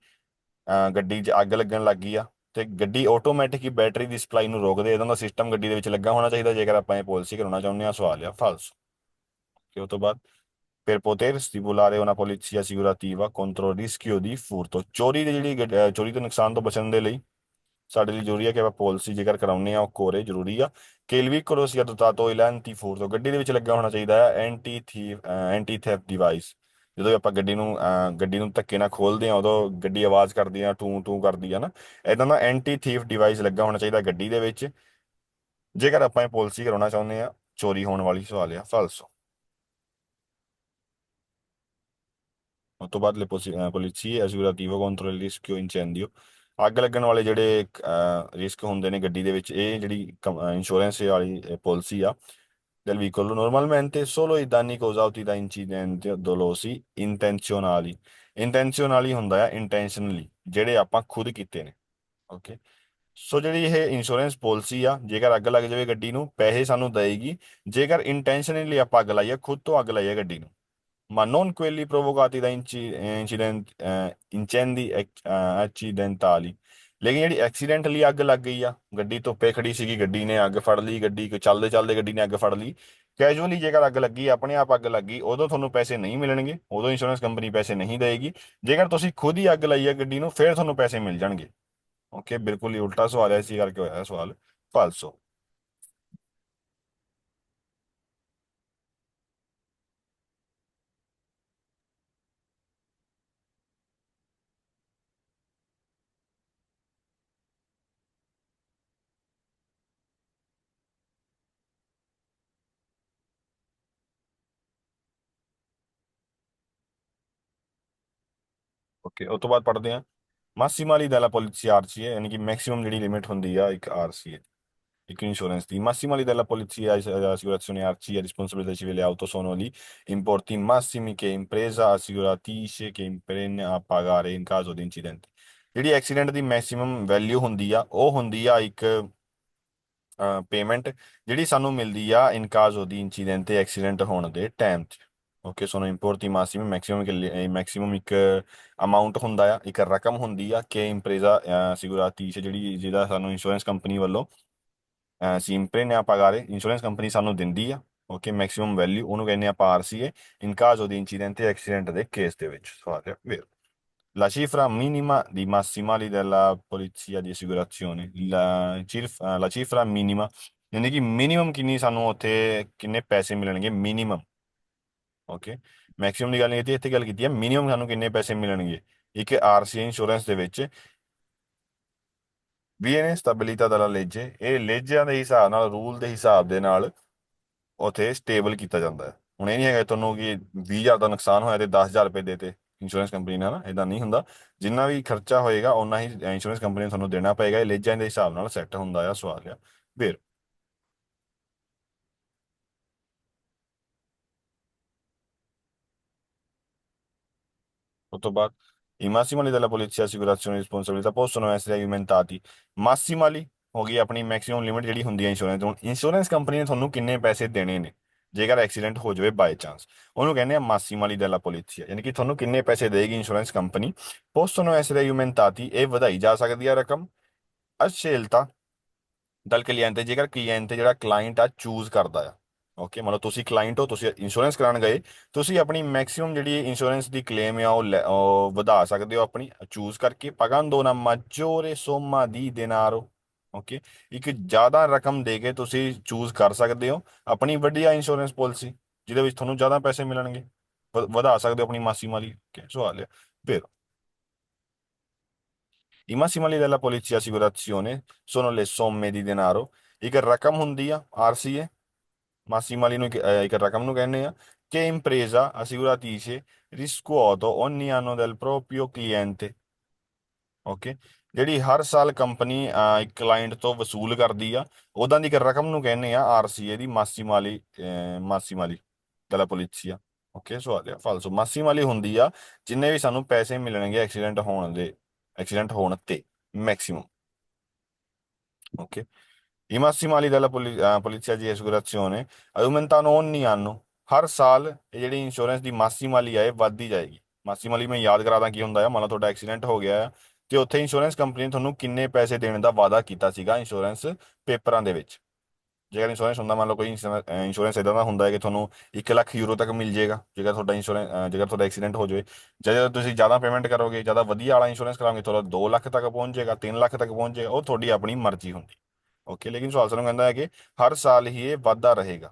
ਗੱਡੀ 'ਚ ਅੱਗ ਲੱਗਣ ਲੱਗ ਗਈ ਆ ਤੇ ਗੱਡੀ ਆਟੋਮੈਟਿਕ ਹੀ ਬੈਟਰੀ ਦੀ ਸਪਲਾਈ ਨੂੰ ਰੋਕ ਦੇ ਇਦਾਂ ਦਾ ਸਿਸਟਮ ਗੱਡੀ ਦੇ ਵਿੱਚ ਲੱਗਾ ਹੋਣਾ ਚਾਹੀਦਾ ਜੇਕਰ ਆਪਾਂ ਇਹ ਪਾਲਿਸੀ ਕਰਾਉਣਾ ਚਾਹੁੰਦੇ ਹਾਂ ਸਵਾਲ ਆ ਫਾਲਸ ਕਿ ਉਹ ਤੋਂ ਬਾਅਦ per poter stipulare una polizia assicurativa contro il rischio di furto ਚੋਰੀ ਦੀ ਜਿਹੜੀ ਚੋਰੀ ਤੋਂ ਨੁਕਸਾਨ ਤੋਂ ਬਚਣ ਦੇ ਲਈ ਸਾਡੇ ਲਈ ਜ਼ਰੂਰੀ ਹੈ ਕਿ ਆਪਾਂ ਪਾਲਿਸੀ ਜੇਕਰ ਕਰਾਉਂਦੇ ਆ ਉਹ ਕੋਰੇ ਜ਼ਰੂਰੀ ਆ ਕਿ il veicolo sia dotato il anti furto ਗੱਡੀ ਦੇ ਵਿੱਚ ਲੱਗਾ ਹੋਣਾ ਚਾਹੀਦਾ ਹੈ ਐਂਟੀ ਥੈਫਟ ਡਿਵਾਈਸ ਜਦੋਂ ਵੀ ਆਪਾਂ ਗੱਡੀ ਨੂੰ ਧੱਕੇ ਨਾਲ ਖੋਲਦੇ ਆ ਉਦੋਂ ਗੱਡੀ ਆਵਾਜ਼ ਕਰਦੀ ਆ ਟੂ ਟੂ ਕਰਦੀ ਆ ਨਾ ਇਦਾਂ ਦਾ ਐਂਟੀ ਥੀਫ ਡਿਵਾਈਸ ਲੱਗਾ ਹੋਣਾ ਚਾਹੀਦਾ ਗੱਡੀ ਦੇ ਵਿੱਚ ਜੇਕਰ ਆਪਾਂ ਇਹ ਪਾਲਿਸੀ ਕਰਾਉਣਾ ਚਾਹੁੰਦੇ ਆ ਚੋਰੀ ਹੋਣ ਵਾਲੀ ਸਵਾਲ ਆ ਫਾਲਸੋ ਉਸ ਤੋਂ ਬਾਅਦ ਪੁਲਿਸੀਏ assicurativa contro il rischio incendio ਅੱਗ ਲੱਗਣ ਵਾਲੇ ਜਿਹੜੇ ਰਿਸਕ ਹੁੰਦੇ ਨੇ ਗੱਡੀ ਦੇ ਵਿੱਚ ਇਹ ਜਿਹੜੀ ਇੰਸ਼ੋਰੈਂਸ ਵਾਲੀ ਪਾਲਿਸੀ ਆ del veicolo normalmente solo i danni causati da incidenti dolosi intenzionali ਹੁੰਦਾ ਆ intentionally ਜਿਹੜੇ ਆਪਾਂ ਖੁਦ ਕੀਤੇ ਨੇ ਓਕੇ। ਸੋ ਜਿਹੜੀ ਇਹ ਇੰਸ਼ੋਰੈਂਸ ਪਾਲਿਸੀ ਆ ਜੇਕਰ ਅੱਗ ਲੱਗ ਜਾਵੇ ਗੱਡੀ ਨੂੰ ਪੈਸੇ ਸਾਨੂੰ ਦੇਏਗੀ ਜੇਕਰ ਇੰਟੈਂਸ਼ਨਲੀ ਆਪਾਂ ਅੱਗ ਲਾਈਏ ਖੁਦ ਤੋਂ ਅੱਗ ਲਾਈਏ ਗੱਡੀ ਨੂੰ ma non quelli provocati da incendi accidentali ਲੇਕਿਨ ਜਿਹੜੀ ਐਕਸੀਡੈਂਟਲੀ ਅੱਗ ਲੱਗ ਗਈ ਆ ਗੱਡੀ ਧੁੱਪੇ ਖੜੀ ਸੀਗੀ ਗੱਡੀ ਨੇ ਅੱਗ ਫੜ ਲਈ ਗੱਡੀ ਚੱਲਦੇ ਚੱਲਦੇ ਗੱਡੀ ਨੇ ਅੱਗ ਫੜ ਲਈ ਕੈਜੂਅਲੀ ਜੇਕਰ ਅੱਗ ਲੱਗੀ ਆਪਣੇ ਆਪ ਅੱਗ ਲੱਗੀ ਉਦੋਂ ਤੁਹਾਨੂੰ ਪੈਸੇ ਨਹੀਂ ਮਿਲਣਗੇ ਉਦੋਂ ਇੰਸ਼ੋਰੈਂਸ ਕੰਪਨੀ ਪੈਸੇ ਨਹੀਂ ਦੇਏਗੀ ਜੇਕਰ ਤੁਸੀਂ ਖੁਦ ਹੀ ਅੱਗ ਲਾਈ ਹੈ ਗੱਡੀ ਨੂੰ ਫਿਰ ਤੁਹਾਨੂੰ ਪੈਸੇ ਮਿਲ ਜਾਣਗੇ ਓਕੇ। ਬਿਲਕੁਲ ਹੀ ਉਲਟਾ ਸਵਾਲ ਹੈ ਇਸੇ ਕਰਕੇ ਹੋਇਆ ਸਵਾਲ ਫਾਲਸੋ ਓਕੇ। ਉਸ ਤੋਂ ਬਾਅਦ ਪੜ੍ਹਦੇ ਹਾਂ ਮਾਸੀਮਾਲੀ della polizia RCA ਯਾਨੀ ਕਿ ਮੈਕਸਿਮਮ ਜਿਹੜੀ ਲਿਮਿਟ ਹੁੰਦੀ ਆ ਇੱਕ RCA ਇੱਕ insurance the massimi della polizia assicurazione RCA responsabilità civile auto sono gli importi massimi che impresa assicuratrice che impegna a pagare in caso di incidente ਜਿਹੜੀ accident ਦੀ maximum value ਹੁੰਦੀ ਆ ਉਹ ਹੁੰਦੀ ਆ ਇੱਕ ਪੇਮੈਂਟ ਜਿਹੜੀ ਸਾਨੂੰ ਮਿਲਦੀ ਆ ਇਨ caso di incidente ਐਕਸੀਡੈਂਟ ਹੋਣ ਦੇ ਟਾਈਮ 'ਚ ਓਕੇ ਸੋno importi massimi ਮੈਕਸਿਮਮ ਇੱਕ ਅਮਾਉਂਟ ਹੁੰਦਾ ਆ ਇੱਕ ਰਕਮ ਹੁੰਦੀ ਆ ਕਿ ਇੰਪਰੇਜ਼ਾ assicuratrice ਜਿਹੜੀ ਜਿਹਦਾ ਸਾਨੂੰ ਇੰਸ਼ੋਰੈਂਸ ਕੰਪਨੀ ਵੱਲੋਂ si impegna a pagare insurance company ਸਾਨੂੰ ਦਿੰਦੀ ਆ ਓਕੇ ਮੈਕਸਿਮਮ ਵੈਲਿਊ ਉਹਨੂੰ ਕਹਿੰਦੇ ਆਪਾਂ ਆਰਸੀਏ ਇਨ caso di incidente ਐਕਸੀਡੈਂਟ ਦੇ ਕੇਸ ਦੇ ਵਿੱਚ ਸਵਾਲ ਹੈ vero la cifra minima di massimali della polizia di assicurazione la cifra minima ਯਾਨੀ ਕਿ ਮਿਨੀਮਮ ਕਿੰਨੀ ਸਾਨੂੰ ਉੱਥੇ ਕਿੰਨੇ ਪੈਸੇ ਮਿਲਣਗੇ ਮਿਨੀਮਮ ਓਕੇ ਮੈਕਸਿਮਮ ਦੀ ਗੱਲ ਨਹੀਂ ਕੀਤੀ ਇੱਥੇ ਗੱਲ ਕੀਤੀ ਹੈ ਮਿਨੀਮਮ ਸਾਨੂੰ ਕਿੰਨੇ ਪੈਸੇ ਮਿਲਣਗੇ ਇੱਕ ਆਰਸੀਏ ਇੰਸ਼ੋਰੈਂਸ ਦੇ ਵਿੱਚ viene stabilita dalla legge ਇਹ ਲੇਜਿਆਂ ਦੇ ਹਿਸਾਬ ਨਾਲ ਰੂਲ ਦੇ ਹਿਸਾਬ ਦੇ ਨਾਲ ਉੱਥੇ ਸਟੇਬਲ ਕੀਤਾ ਜਾਂਦਾ ਹੈ ਹੁਣ ਇਹ ਨਹੀਂ ਹੈਗਾ ਤੁਹਾਨੂੰ ਕਿ 20,000 ਦਾ ਨੁਕਸਾਨ ਹੋਇਆ ਤੇ 10,000 ਰੁਪਏ ਦੇਤੇ ਇੰਸ਼ੋਰੈਂਸ ਕੰਪਨੀ ਨੇ ਨਾ ਇਦਾਂ ਨਹੀਂ ਹੁੰਦਾ ਜਿੰਨਾ ਵੀ ਖਰਚਾ ਹੋਏਗਾ ਓਨਾ ਹੀ ਇੰਸ਼ੋਰੈਂਸ ਕੰਪਨੀ ਨੂੰ ਤੁਹਾਨੂੰ ਦੇਣਾ ਪਏਗਾ ਇਹ ਲੇਜਾਂ ਦੇ ਹਿਸਾਬ ਨਾਲ ਸੈੱਟ ਹੁੰਦਾ ਆ ਸਵਾਲ ਆ ਫਿਰ ਉਸ ਤੋਂ ਬਾਅਦ i massimali della polizia assicurazione e responsabilità possono essere aumentati massimali ਹੋ ਗਈ ਆਪਣੀ ਮੈਕਸਿਮਮ ਲਿਮਿਟ ਜਿਹੜੀ ਹੁੰਦੀ ਹੈ ਇੰਸ਼ੋਰੈਂਸ ਹੁਣ ਇੰਸ਼ੋਰੈਂਸ ਕੰਪਨੀ ਨੇ ਤੁਹਾਨੂੰ ਕਿੰਨੇ ਪੈਸੇ ਦੇਣੇ ਨੇ ਜੇਕਰ ਐਕਸੀਡੈਂਟ ਹੋ ਜਾਵੇ ਬਾਈ ਚਾਂਸ ਉਹਨੂੰ ਕਹਿੰਦੇ ਆ ਮਾਸੀਮਾਲੀ della polizia ਯਾਨੀ ਕਿ ਤੁਹਾਨੂੰ ਕਿੰਨੇ ਪੈਸੇ ਦੇਗੀ insurance company possono essere aumentati ਇਹ ਵਧਾਈ ਜਾ ਸਕਦੀ ਹੈ ਰਕਮ a scelta ਦਲ ਕਲੀਐਂਟ ਜੇਕਰ ਕਲੀਐਂਟ ਜਿਹੜਾ ਕਲਾਇੰਟ ਆ ਚੂਜ਼ ਕਰਦਾ ਆ ਓਕੇ ਮਤਲਬ ਤੁਸੀਂ ਕਲਾਇੰਟ ਹੋ ਤੁਸੀਂ ਇੰਸ਼ੋਰੈਂਸ ਕਰਾਉਣ ਗਏ ਤੁਸੀਂ ਆਪਣੀ ਮੈਕਸਿਮਮ ਜਿਹੜੀ ਇੰਸ਼ੋਰੈਂਸ ਦੀ ਕਲੇਮ ਆ ਉਹ ਵਧਾ ਸਕਦੇ ਹੋ ਆਪਣੀ ਚੂਜ਼ ਕਰਕੇ pagando una maggiore somma di denaro okay ਇੱਕ ਜ਼ਿਆਦਾ ਰਕਮ ਦੇ ਕੇ ਤੁਸੀਂ ਚੂਜ਼ ਕਰ ਸਕਦੇ ਹੋ ਆਪਣੀ ਵਧੀਆ ਇੰਸ਼ੋਰੈਂਸ ਪਾਲਿਸੀ ਜਿਹਦੇ ਵਿੱਚ ਤੁਹਾਨੂੰ ਜ਼ਿਆਦਾ ਪੈਸੇ ਮਿਲਣਗੇ ਵਧਾ ਸਕਦੇ ਹੋ ਆਪਣੀ ਮਾਸੀ ਮਾਲੀ ਓਕੇ ਸਵਾਲ ਹੈ ਫਿਰ I massimali della polizia assicurazione sono le somme di denaro ਇੱਕ ਰਕਮ ਹੁੰਦੀ ਆ ਆਰਸੀਏ ਮਾਸੀਮਾਲੀ ਨੂੰ ਇੱਕ ਰਕਮ ਨੂੰ ਕਹਿੰਦੇ ਆ che impresa assicuratrice riscuoto ogni anno del proprio cliente okay ਜਿਹੜੀ ਹਰ ਸਾਲ ਕੰਪਨੀ ਇੱਕ ਕਲਾਇੰਟ ਤੋਂ ਵਸੂਲ ਕਰਦੀ ਆ ਉਹਦਾਂ ਦੀ ਇੱਕ ਰਕਮ ਨੂੰ ਕਹਿੰਦੇ ਆ ਆਰਸੀਏ ਦੀ ਮਾਸੀਮਾਲੀ della polizia ਓਕੇ ਸਵਾਲ ਆ ਫਾਲਸੋ ਮਾਸੀਮਾਲੀ ਹੁੰਦੀ ਆ ਜਿੰਨੇ ਵੀ ਸਾਨੂੰ ਪੈਸੇ ਮਿਲਣਗੇ ਐਕਸੀਡੈਂਟ ਹੋਣ ਤੇ maximum okay I massimali della polizia di assicurazione aumentano ogni anno ਹਰ ਸਾਲ ਇਹ ਜਿਹੜੀ ਇੰਸ਼ੋਰੈਂਸ ਦੀ ਮਾਸੀਮਾਲੀ ਆ ਇਹ ਵੱਧਦੀ ਜਾਏਗੀ ਮਾਸੀਮਾਲੀ ਮੈਂ ਯਾਦ ਕਰਾ ਦਾਂ ਕੀ ਹੁੰਦਾ ਆ ਮੰਨ ਲਓ ਤੁਹਾਡਾ ਐਕਸੀਡੈਂਟ ਹੋ ਗਿਆ ਆ ਤੇ ਉੱਥੇ ਇੰਸ਼ੋਰੈਂਸ ਕੰਪਨੀ ਨੇ ਤੁਹਾਨੂੰ ਕਿੰਨੇ ਪੈਸੇ ਦੇਣ ਦਾ ਵਾਅਦਾ ਕੀਤਾ ਸੀਗਾ ਇੰਸ਼ੋਰੈਂਸ ਪੇਪਰਾਂ ਦੇ ਵਿੱਚ ਜੇਕਰ ਇੰਸ਼ੋਰੈਂਸ ਹੁੰਦਾ ਮੰਨ ਲਓ ਕੋਈ ਇੰਸ਼ੋਰੈਂਸ ਇਦਾਂ ਦਾ ਹੁੰਦਾ ਹੈ ਕਿ ਤੁਹਾਨੂੰ 1 ਲੱਖ ਯੂਰੋ ਤੱਕ ਮਿਲ ਜਾਏਗਾ ਜੇਕਰ ਤੁਹਾਡਾ ਜੇਕਰ ਤੁਹਾਡਾ ਐਕਸੀਡੈਂਟ ਹੋ ਜਾਵੇ ਜਾਂ ਜਦੋਂ ਤੁਸੀਂ ਜ਼ਿਆਦਾ ਪੇਮੈਂਟ ਕਰੋਗੇ ਜ਼ਿਆਦਾ ਵਧੀਆ ਵਾਲਾ ਇੰਸ਼ੋਰੈਂਸ ਕਰਾਓਗੇ ਤੁਹਾਡਾ 2 ਲੱਖ ਤੱਕ ਪਹੁੰਚ ਜਾਏਗਾ 3 ਲੱਖ ਤੱਕ ਪਹੁੰਚ ਜਾਏਗਾ ਉਹ ਤੁਹਾਡੀ ਆਪਣੀ ਮਰਜ਼ੀ ਹੁੰਦੀ ਓਕੇ ਲੇਕਿਨ ਸਵਾਲ ਸਾਨੂੰ ਕਹਿੰਦਾ ਹੈ ਕਿ ਹਰ ਸਾਲ ਹੀ ਇਹ ਵਾਧਾ ਰਹੇਗਾ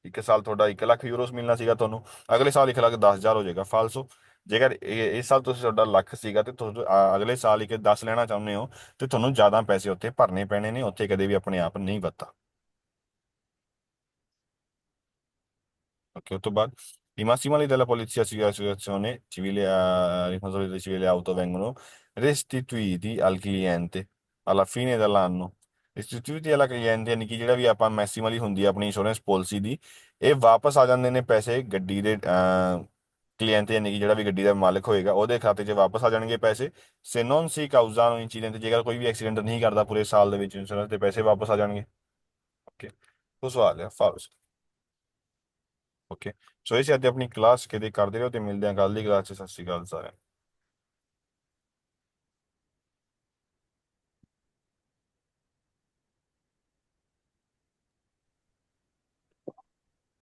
ਇੱਕ ਸਾਲ ਤੁਹਾਡਾ 1 ਲੱਖ ਯੂਰੋਸ ਮਿਲਣਾ ਸੀਗਾ ਤੁਹਾਨੂੰ ਅਗਲੇ ਸਾਲ 1 ਲੱਖ 10,000 ਹੋ ਜਾਏਗਾ ਫਾਲਸੋ ਜੇਕਰ ਇਸ ਸਾਲ ਤੁਸੀਂ ਤੁਹਾਡਾ ਲੱਖ ਸੀਗਾ ਤੇ ਤੁਸੀਂ ਅਗਲੇ ਸਾਲ 10 ਲੈਣਾ ਚਾਹੁੰਦੇ ਹੋ ਤੇ ਤੁਹਾਨੂੰ ਜ਼ਿਆਦਾ ਪੈਸੇ ਉੱਥੇ ਭਰਨੇ ਪੈਣੇ ਨੇ ਉੱਥੇ ਕਦੇ ਵੀ ਆਪਣੇ ਆਪ ਨਹੀਂ ਵੱਧਦਾ Ok, tutto bene. I massimali della polizia assicurazione civile responsabilità civile auto vengono restituiti al cliente alla fine dell'anno restituiti alla cliente ਯਾਨੀ ਕਿ ਜਿਹੜਾ ਵੀ ਆਪਾਂ ਮੈਕਸਿਮਲੀ ਹੁੰਦੀ ਆ ਆਪਣੀ ਇੰਸ਼ੋਰੈਂਸ ਪਾਲਿਸੀ ਦੀ ਇਹ ਵਾਪਸ ਆ ਜਾਂਦੇ ਨੇ ਪੈਸੇ ਗੱਡੀ ਦੇ ਕਲੀਐਂਟ ਯਾਨੀ ਕਿ ਜਿਹੜਾ ਵੀ ਗੱਡੀ ਦਾ ਮਾਲਕ ਹੋਏਗਾ ਉਹਦੇ ਖਾਤੇ 'ਚ ਵਾਪਸ ਆ ਜਾਣਗੇ ਪੈਸੇ se non si causano incidente ਜੇਕਰ ਕੋਈ ਵੀ ਐਕਸੀਡੈਂਟ ਨਹੀਂ ਕਰਦਾ ਪੂਰੇ ਸਾਲ ਦੇ ਵਿੱਚ ਇੰਸ਼ੋਰੈਂਸ ਦੇ ਪੈਸੇ ਵਾਪਸ ਆ ਜਾਣਗੇ ਓਕੇ ਉਹ ਸਵਾਲ ਹੈ ਫਾਲਸ ਓਕੇ ਸੋ ਇਹ ਸੀ ਅੱਜ ਆਪਣੀ ਕਲਾਸ ਕਿਤੇ ਕਰਦੇ ਰਹੋ ਤੇ ਮਿਲਦੇ ਹਾਂ ਕੱਲ੍ਹ ਦੀ ਕਲਾਸ 'ਚ ਸਤਿ ਸ਼੍ਰੀ ਅਕਾਲ ਸਾਰਿਆਂ ਨੂੰ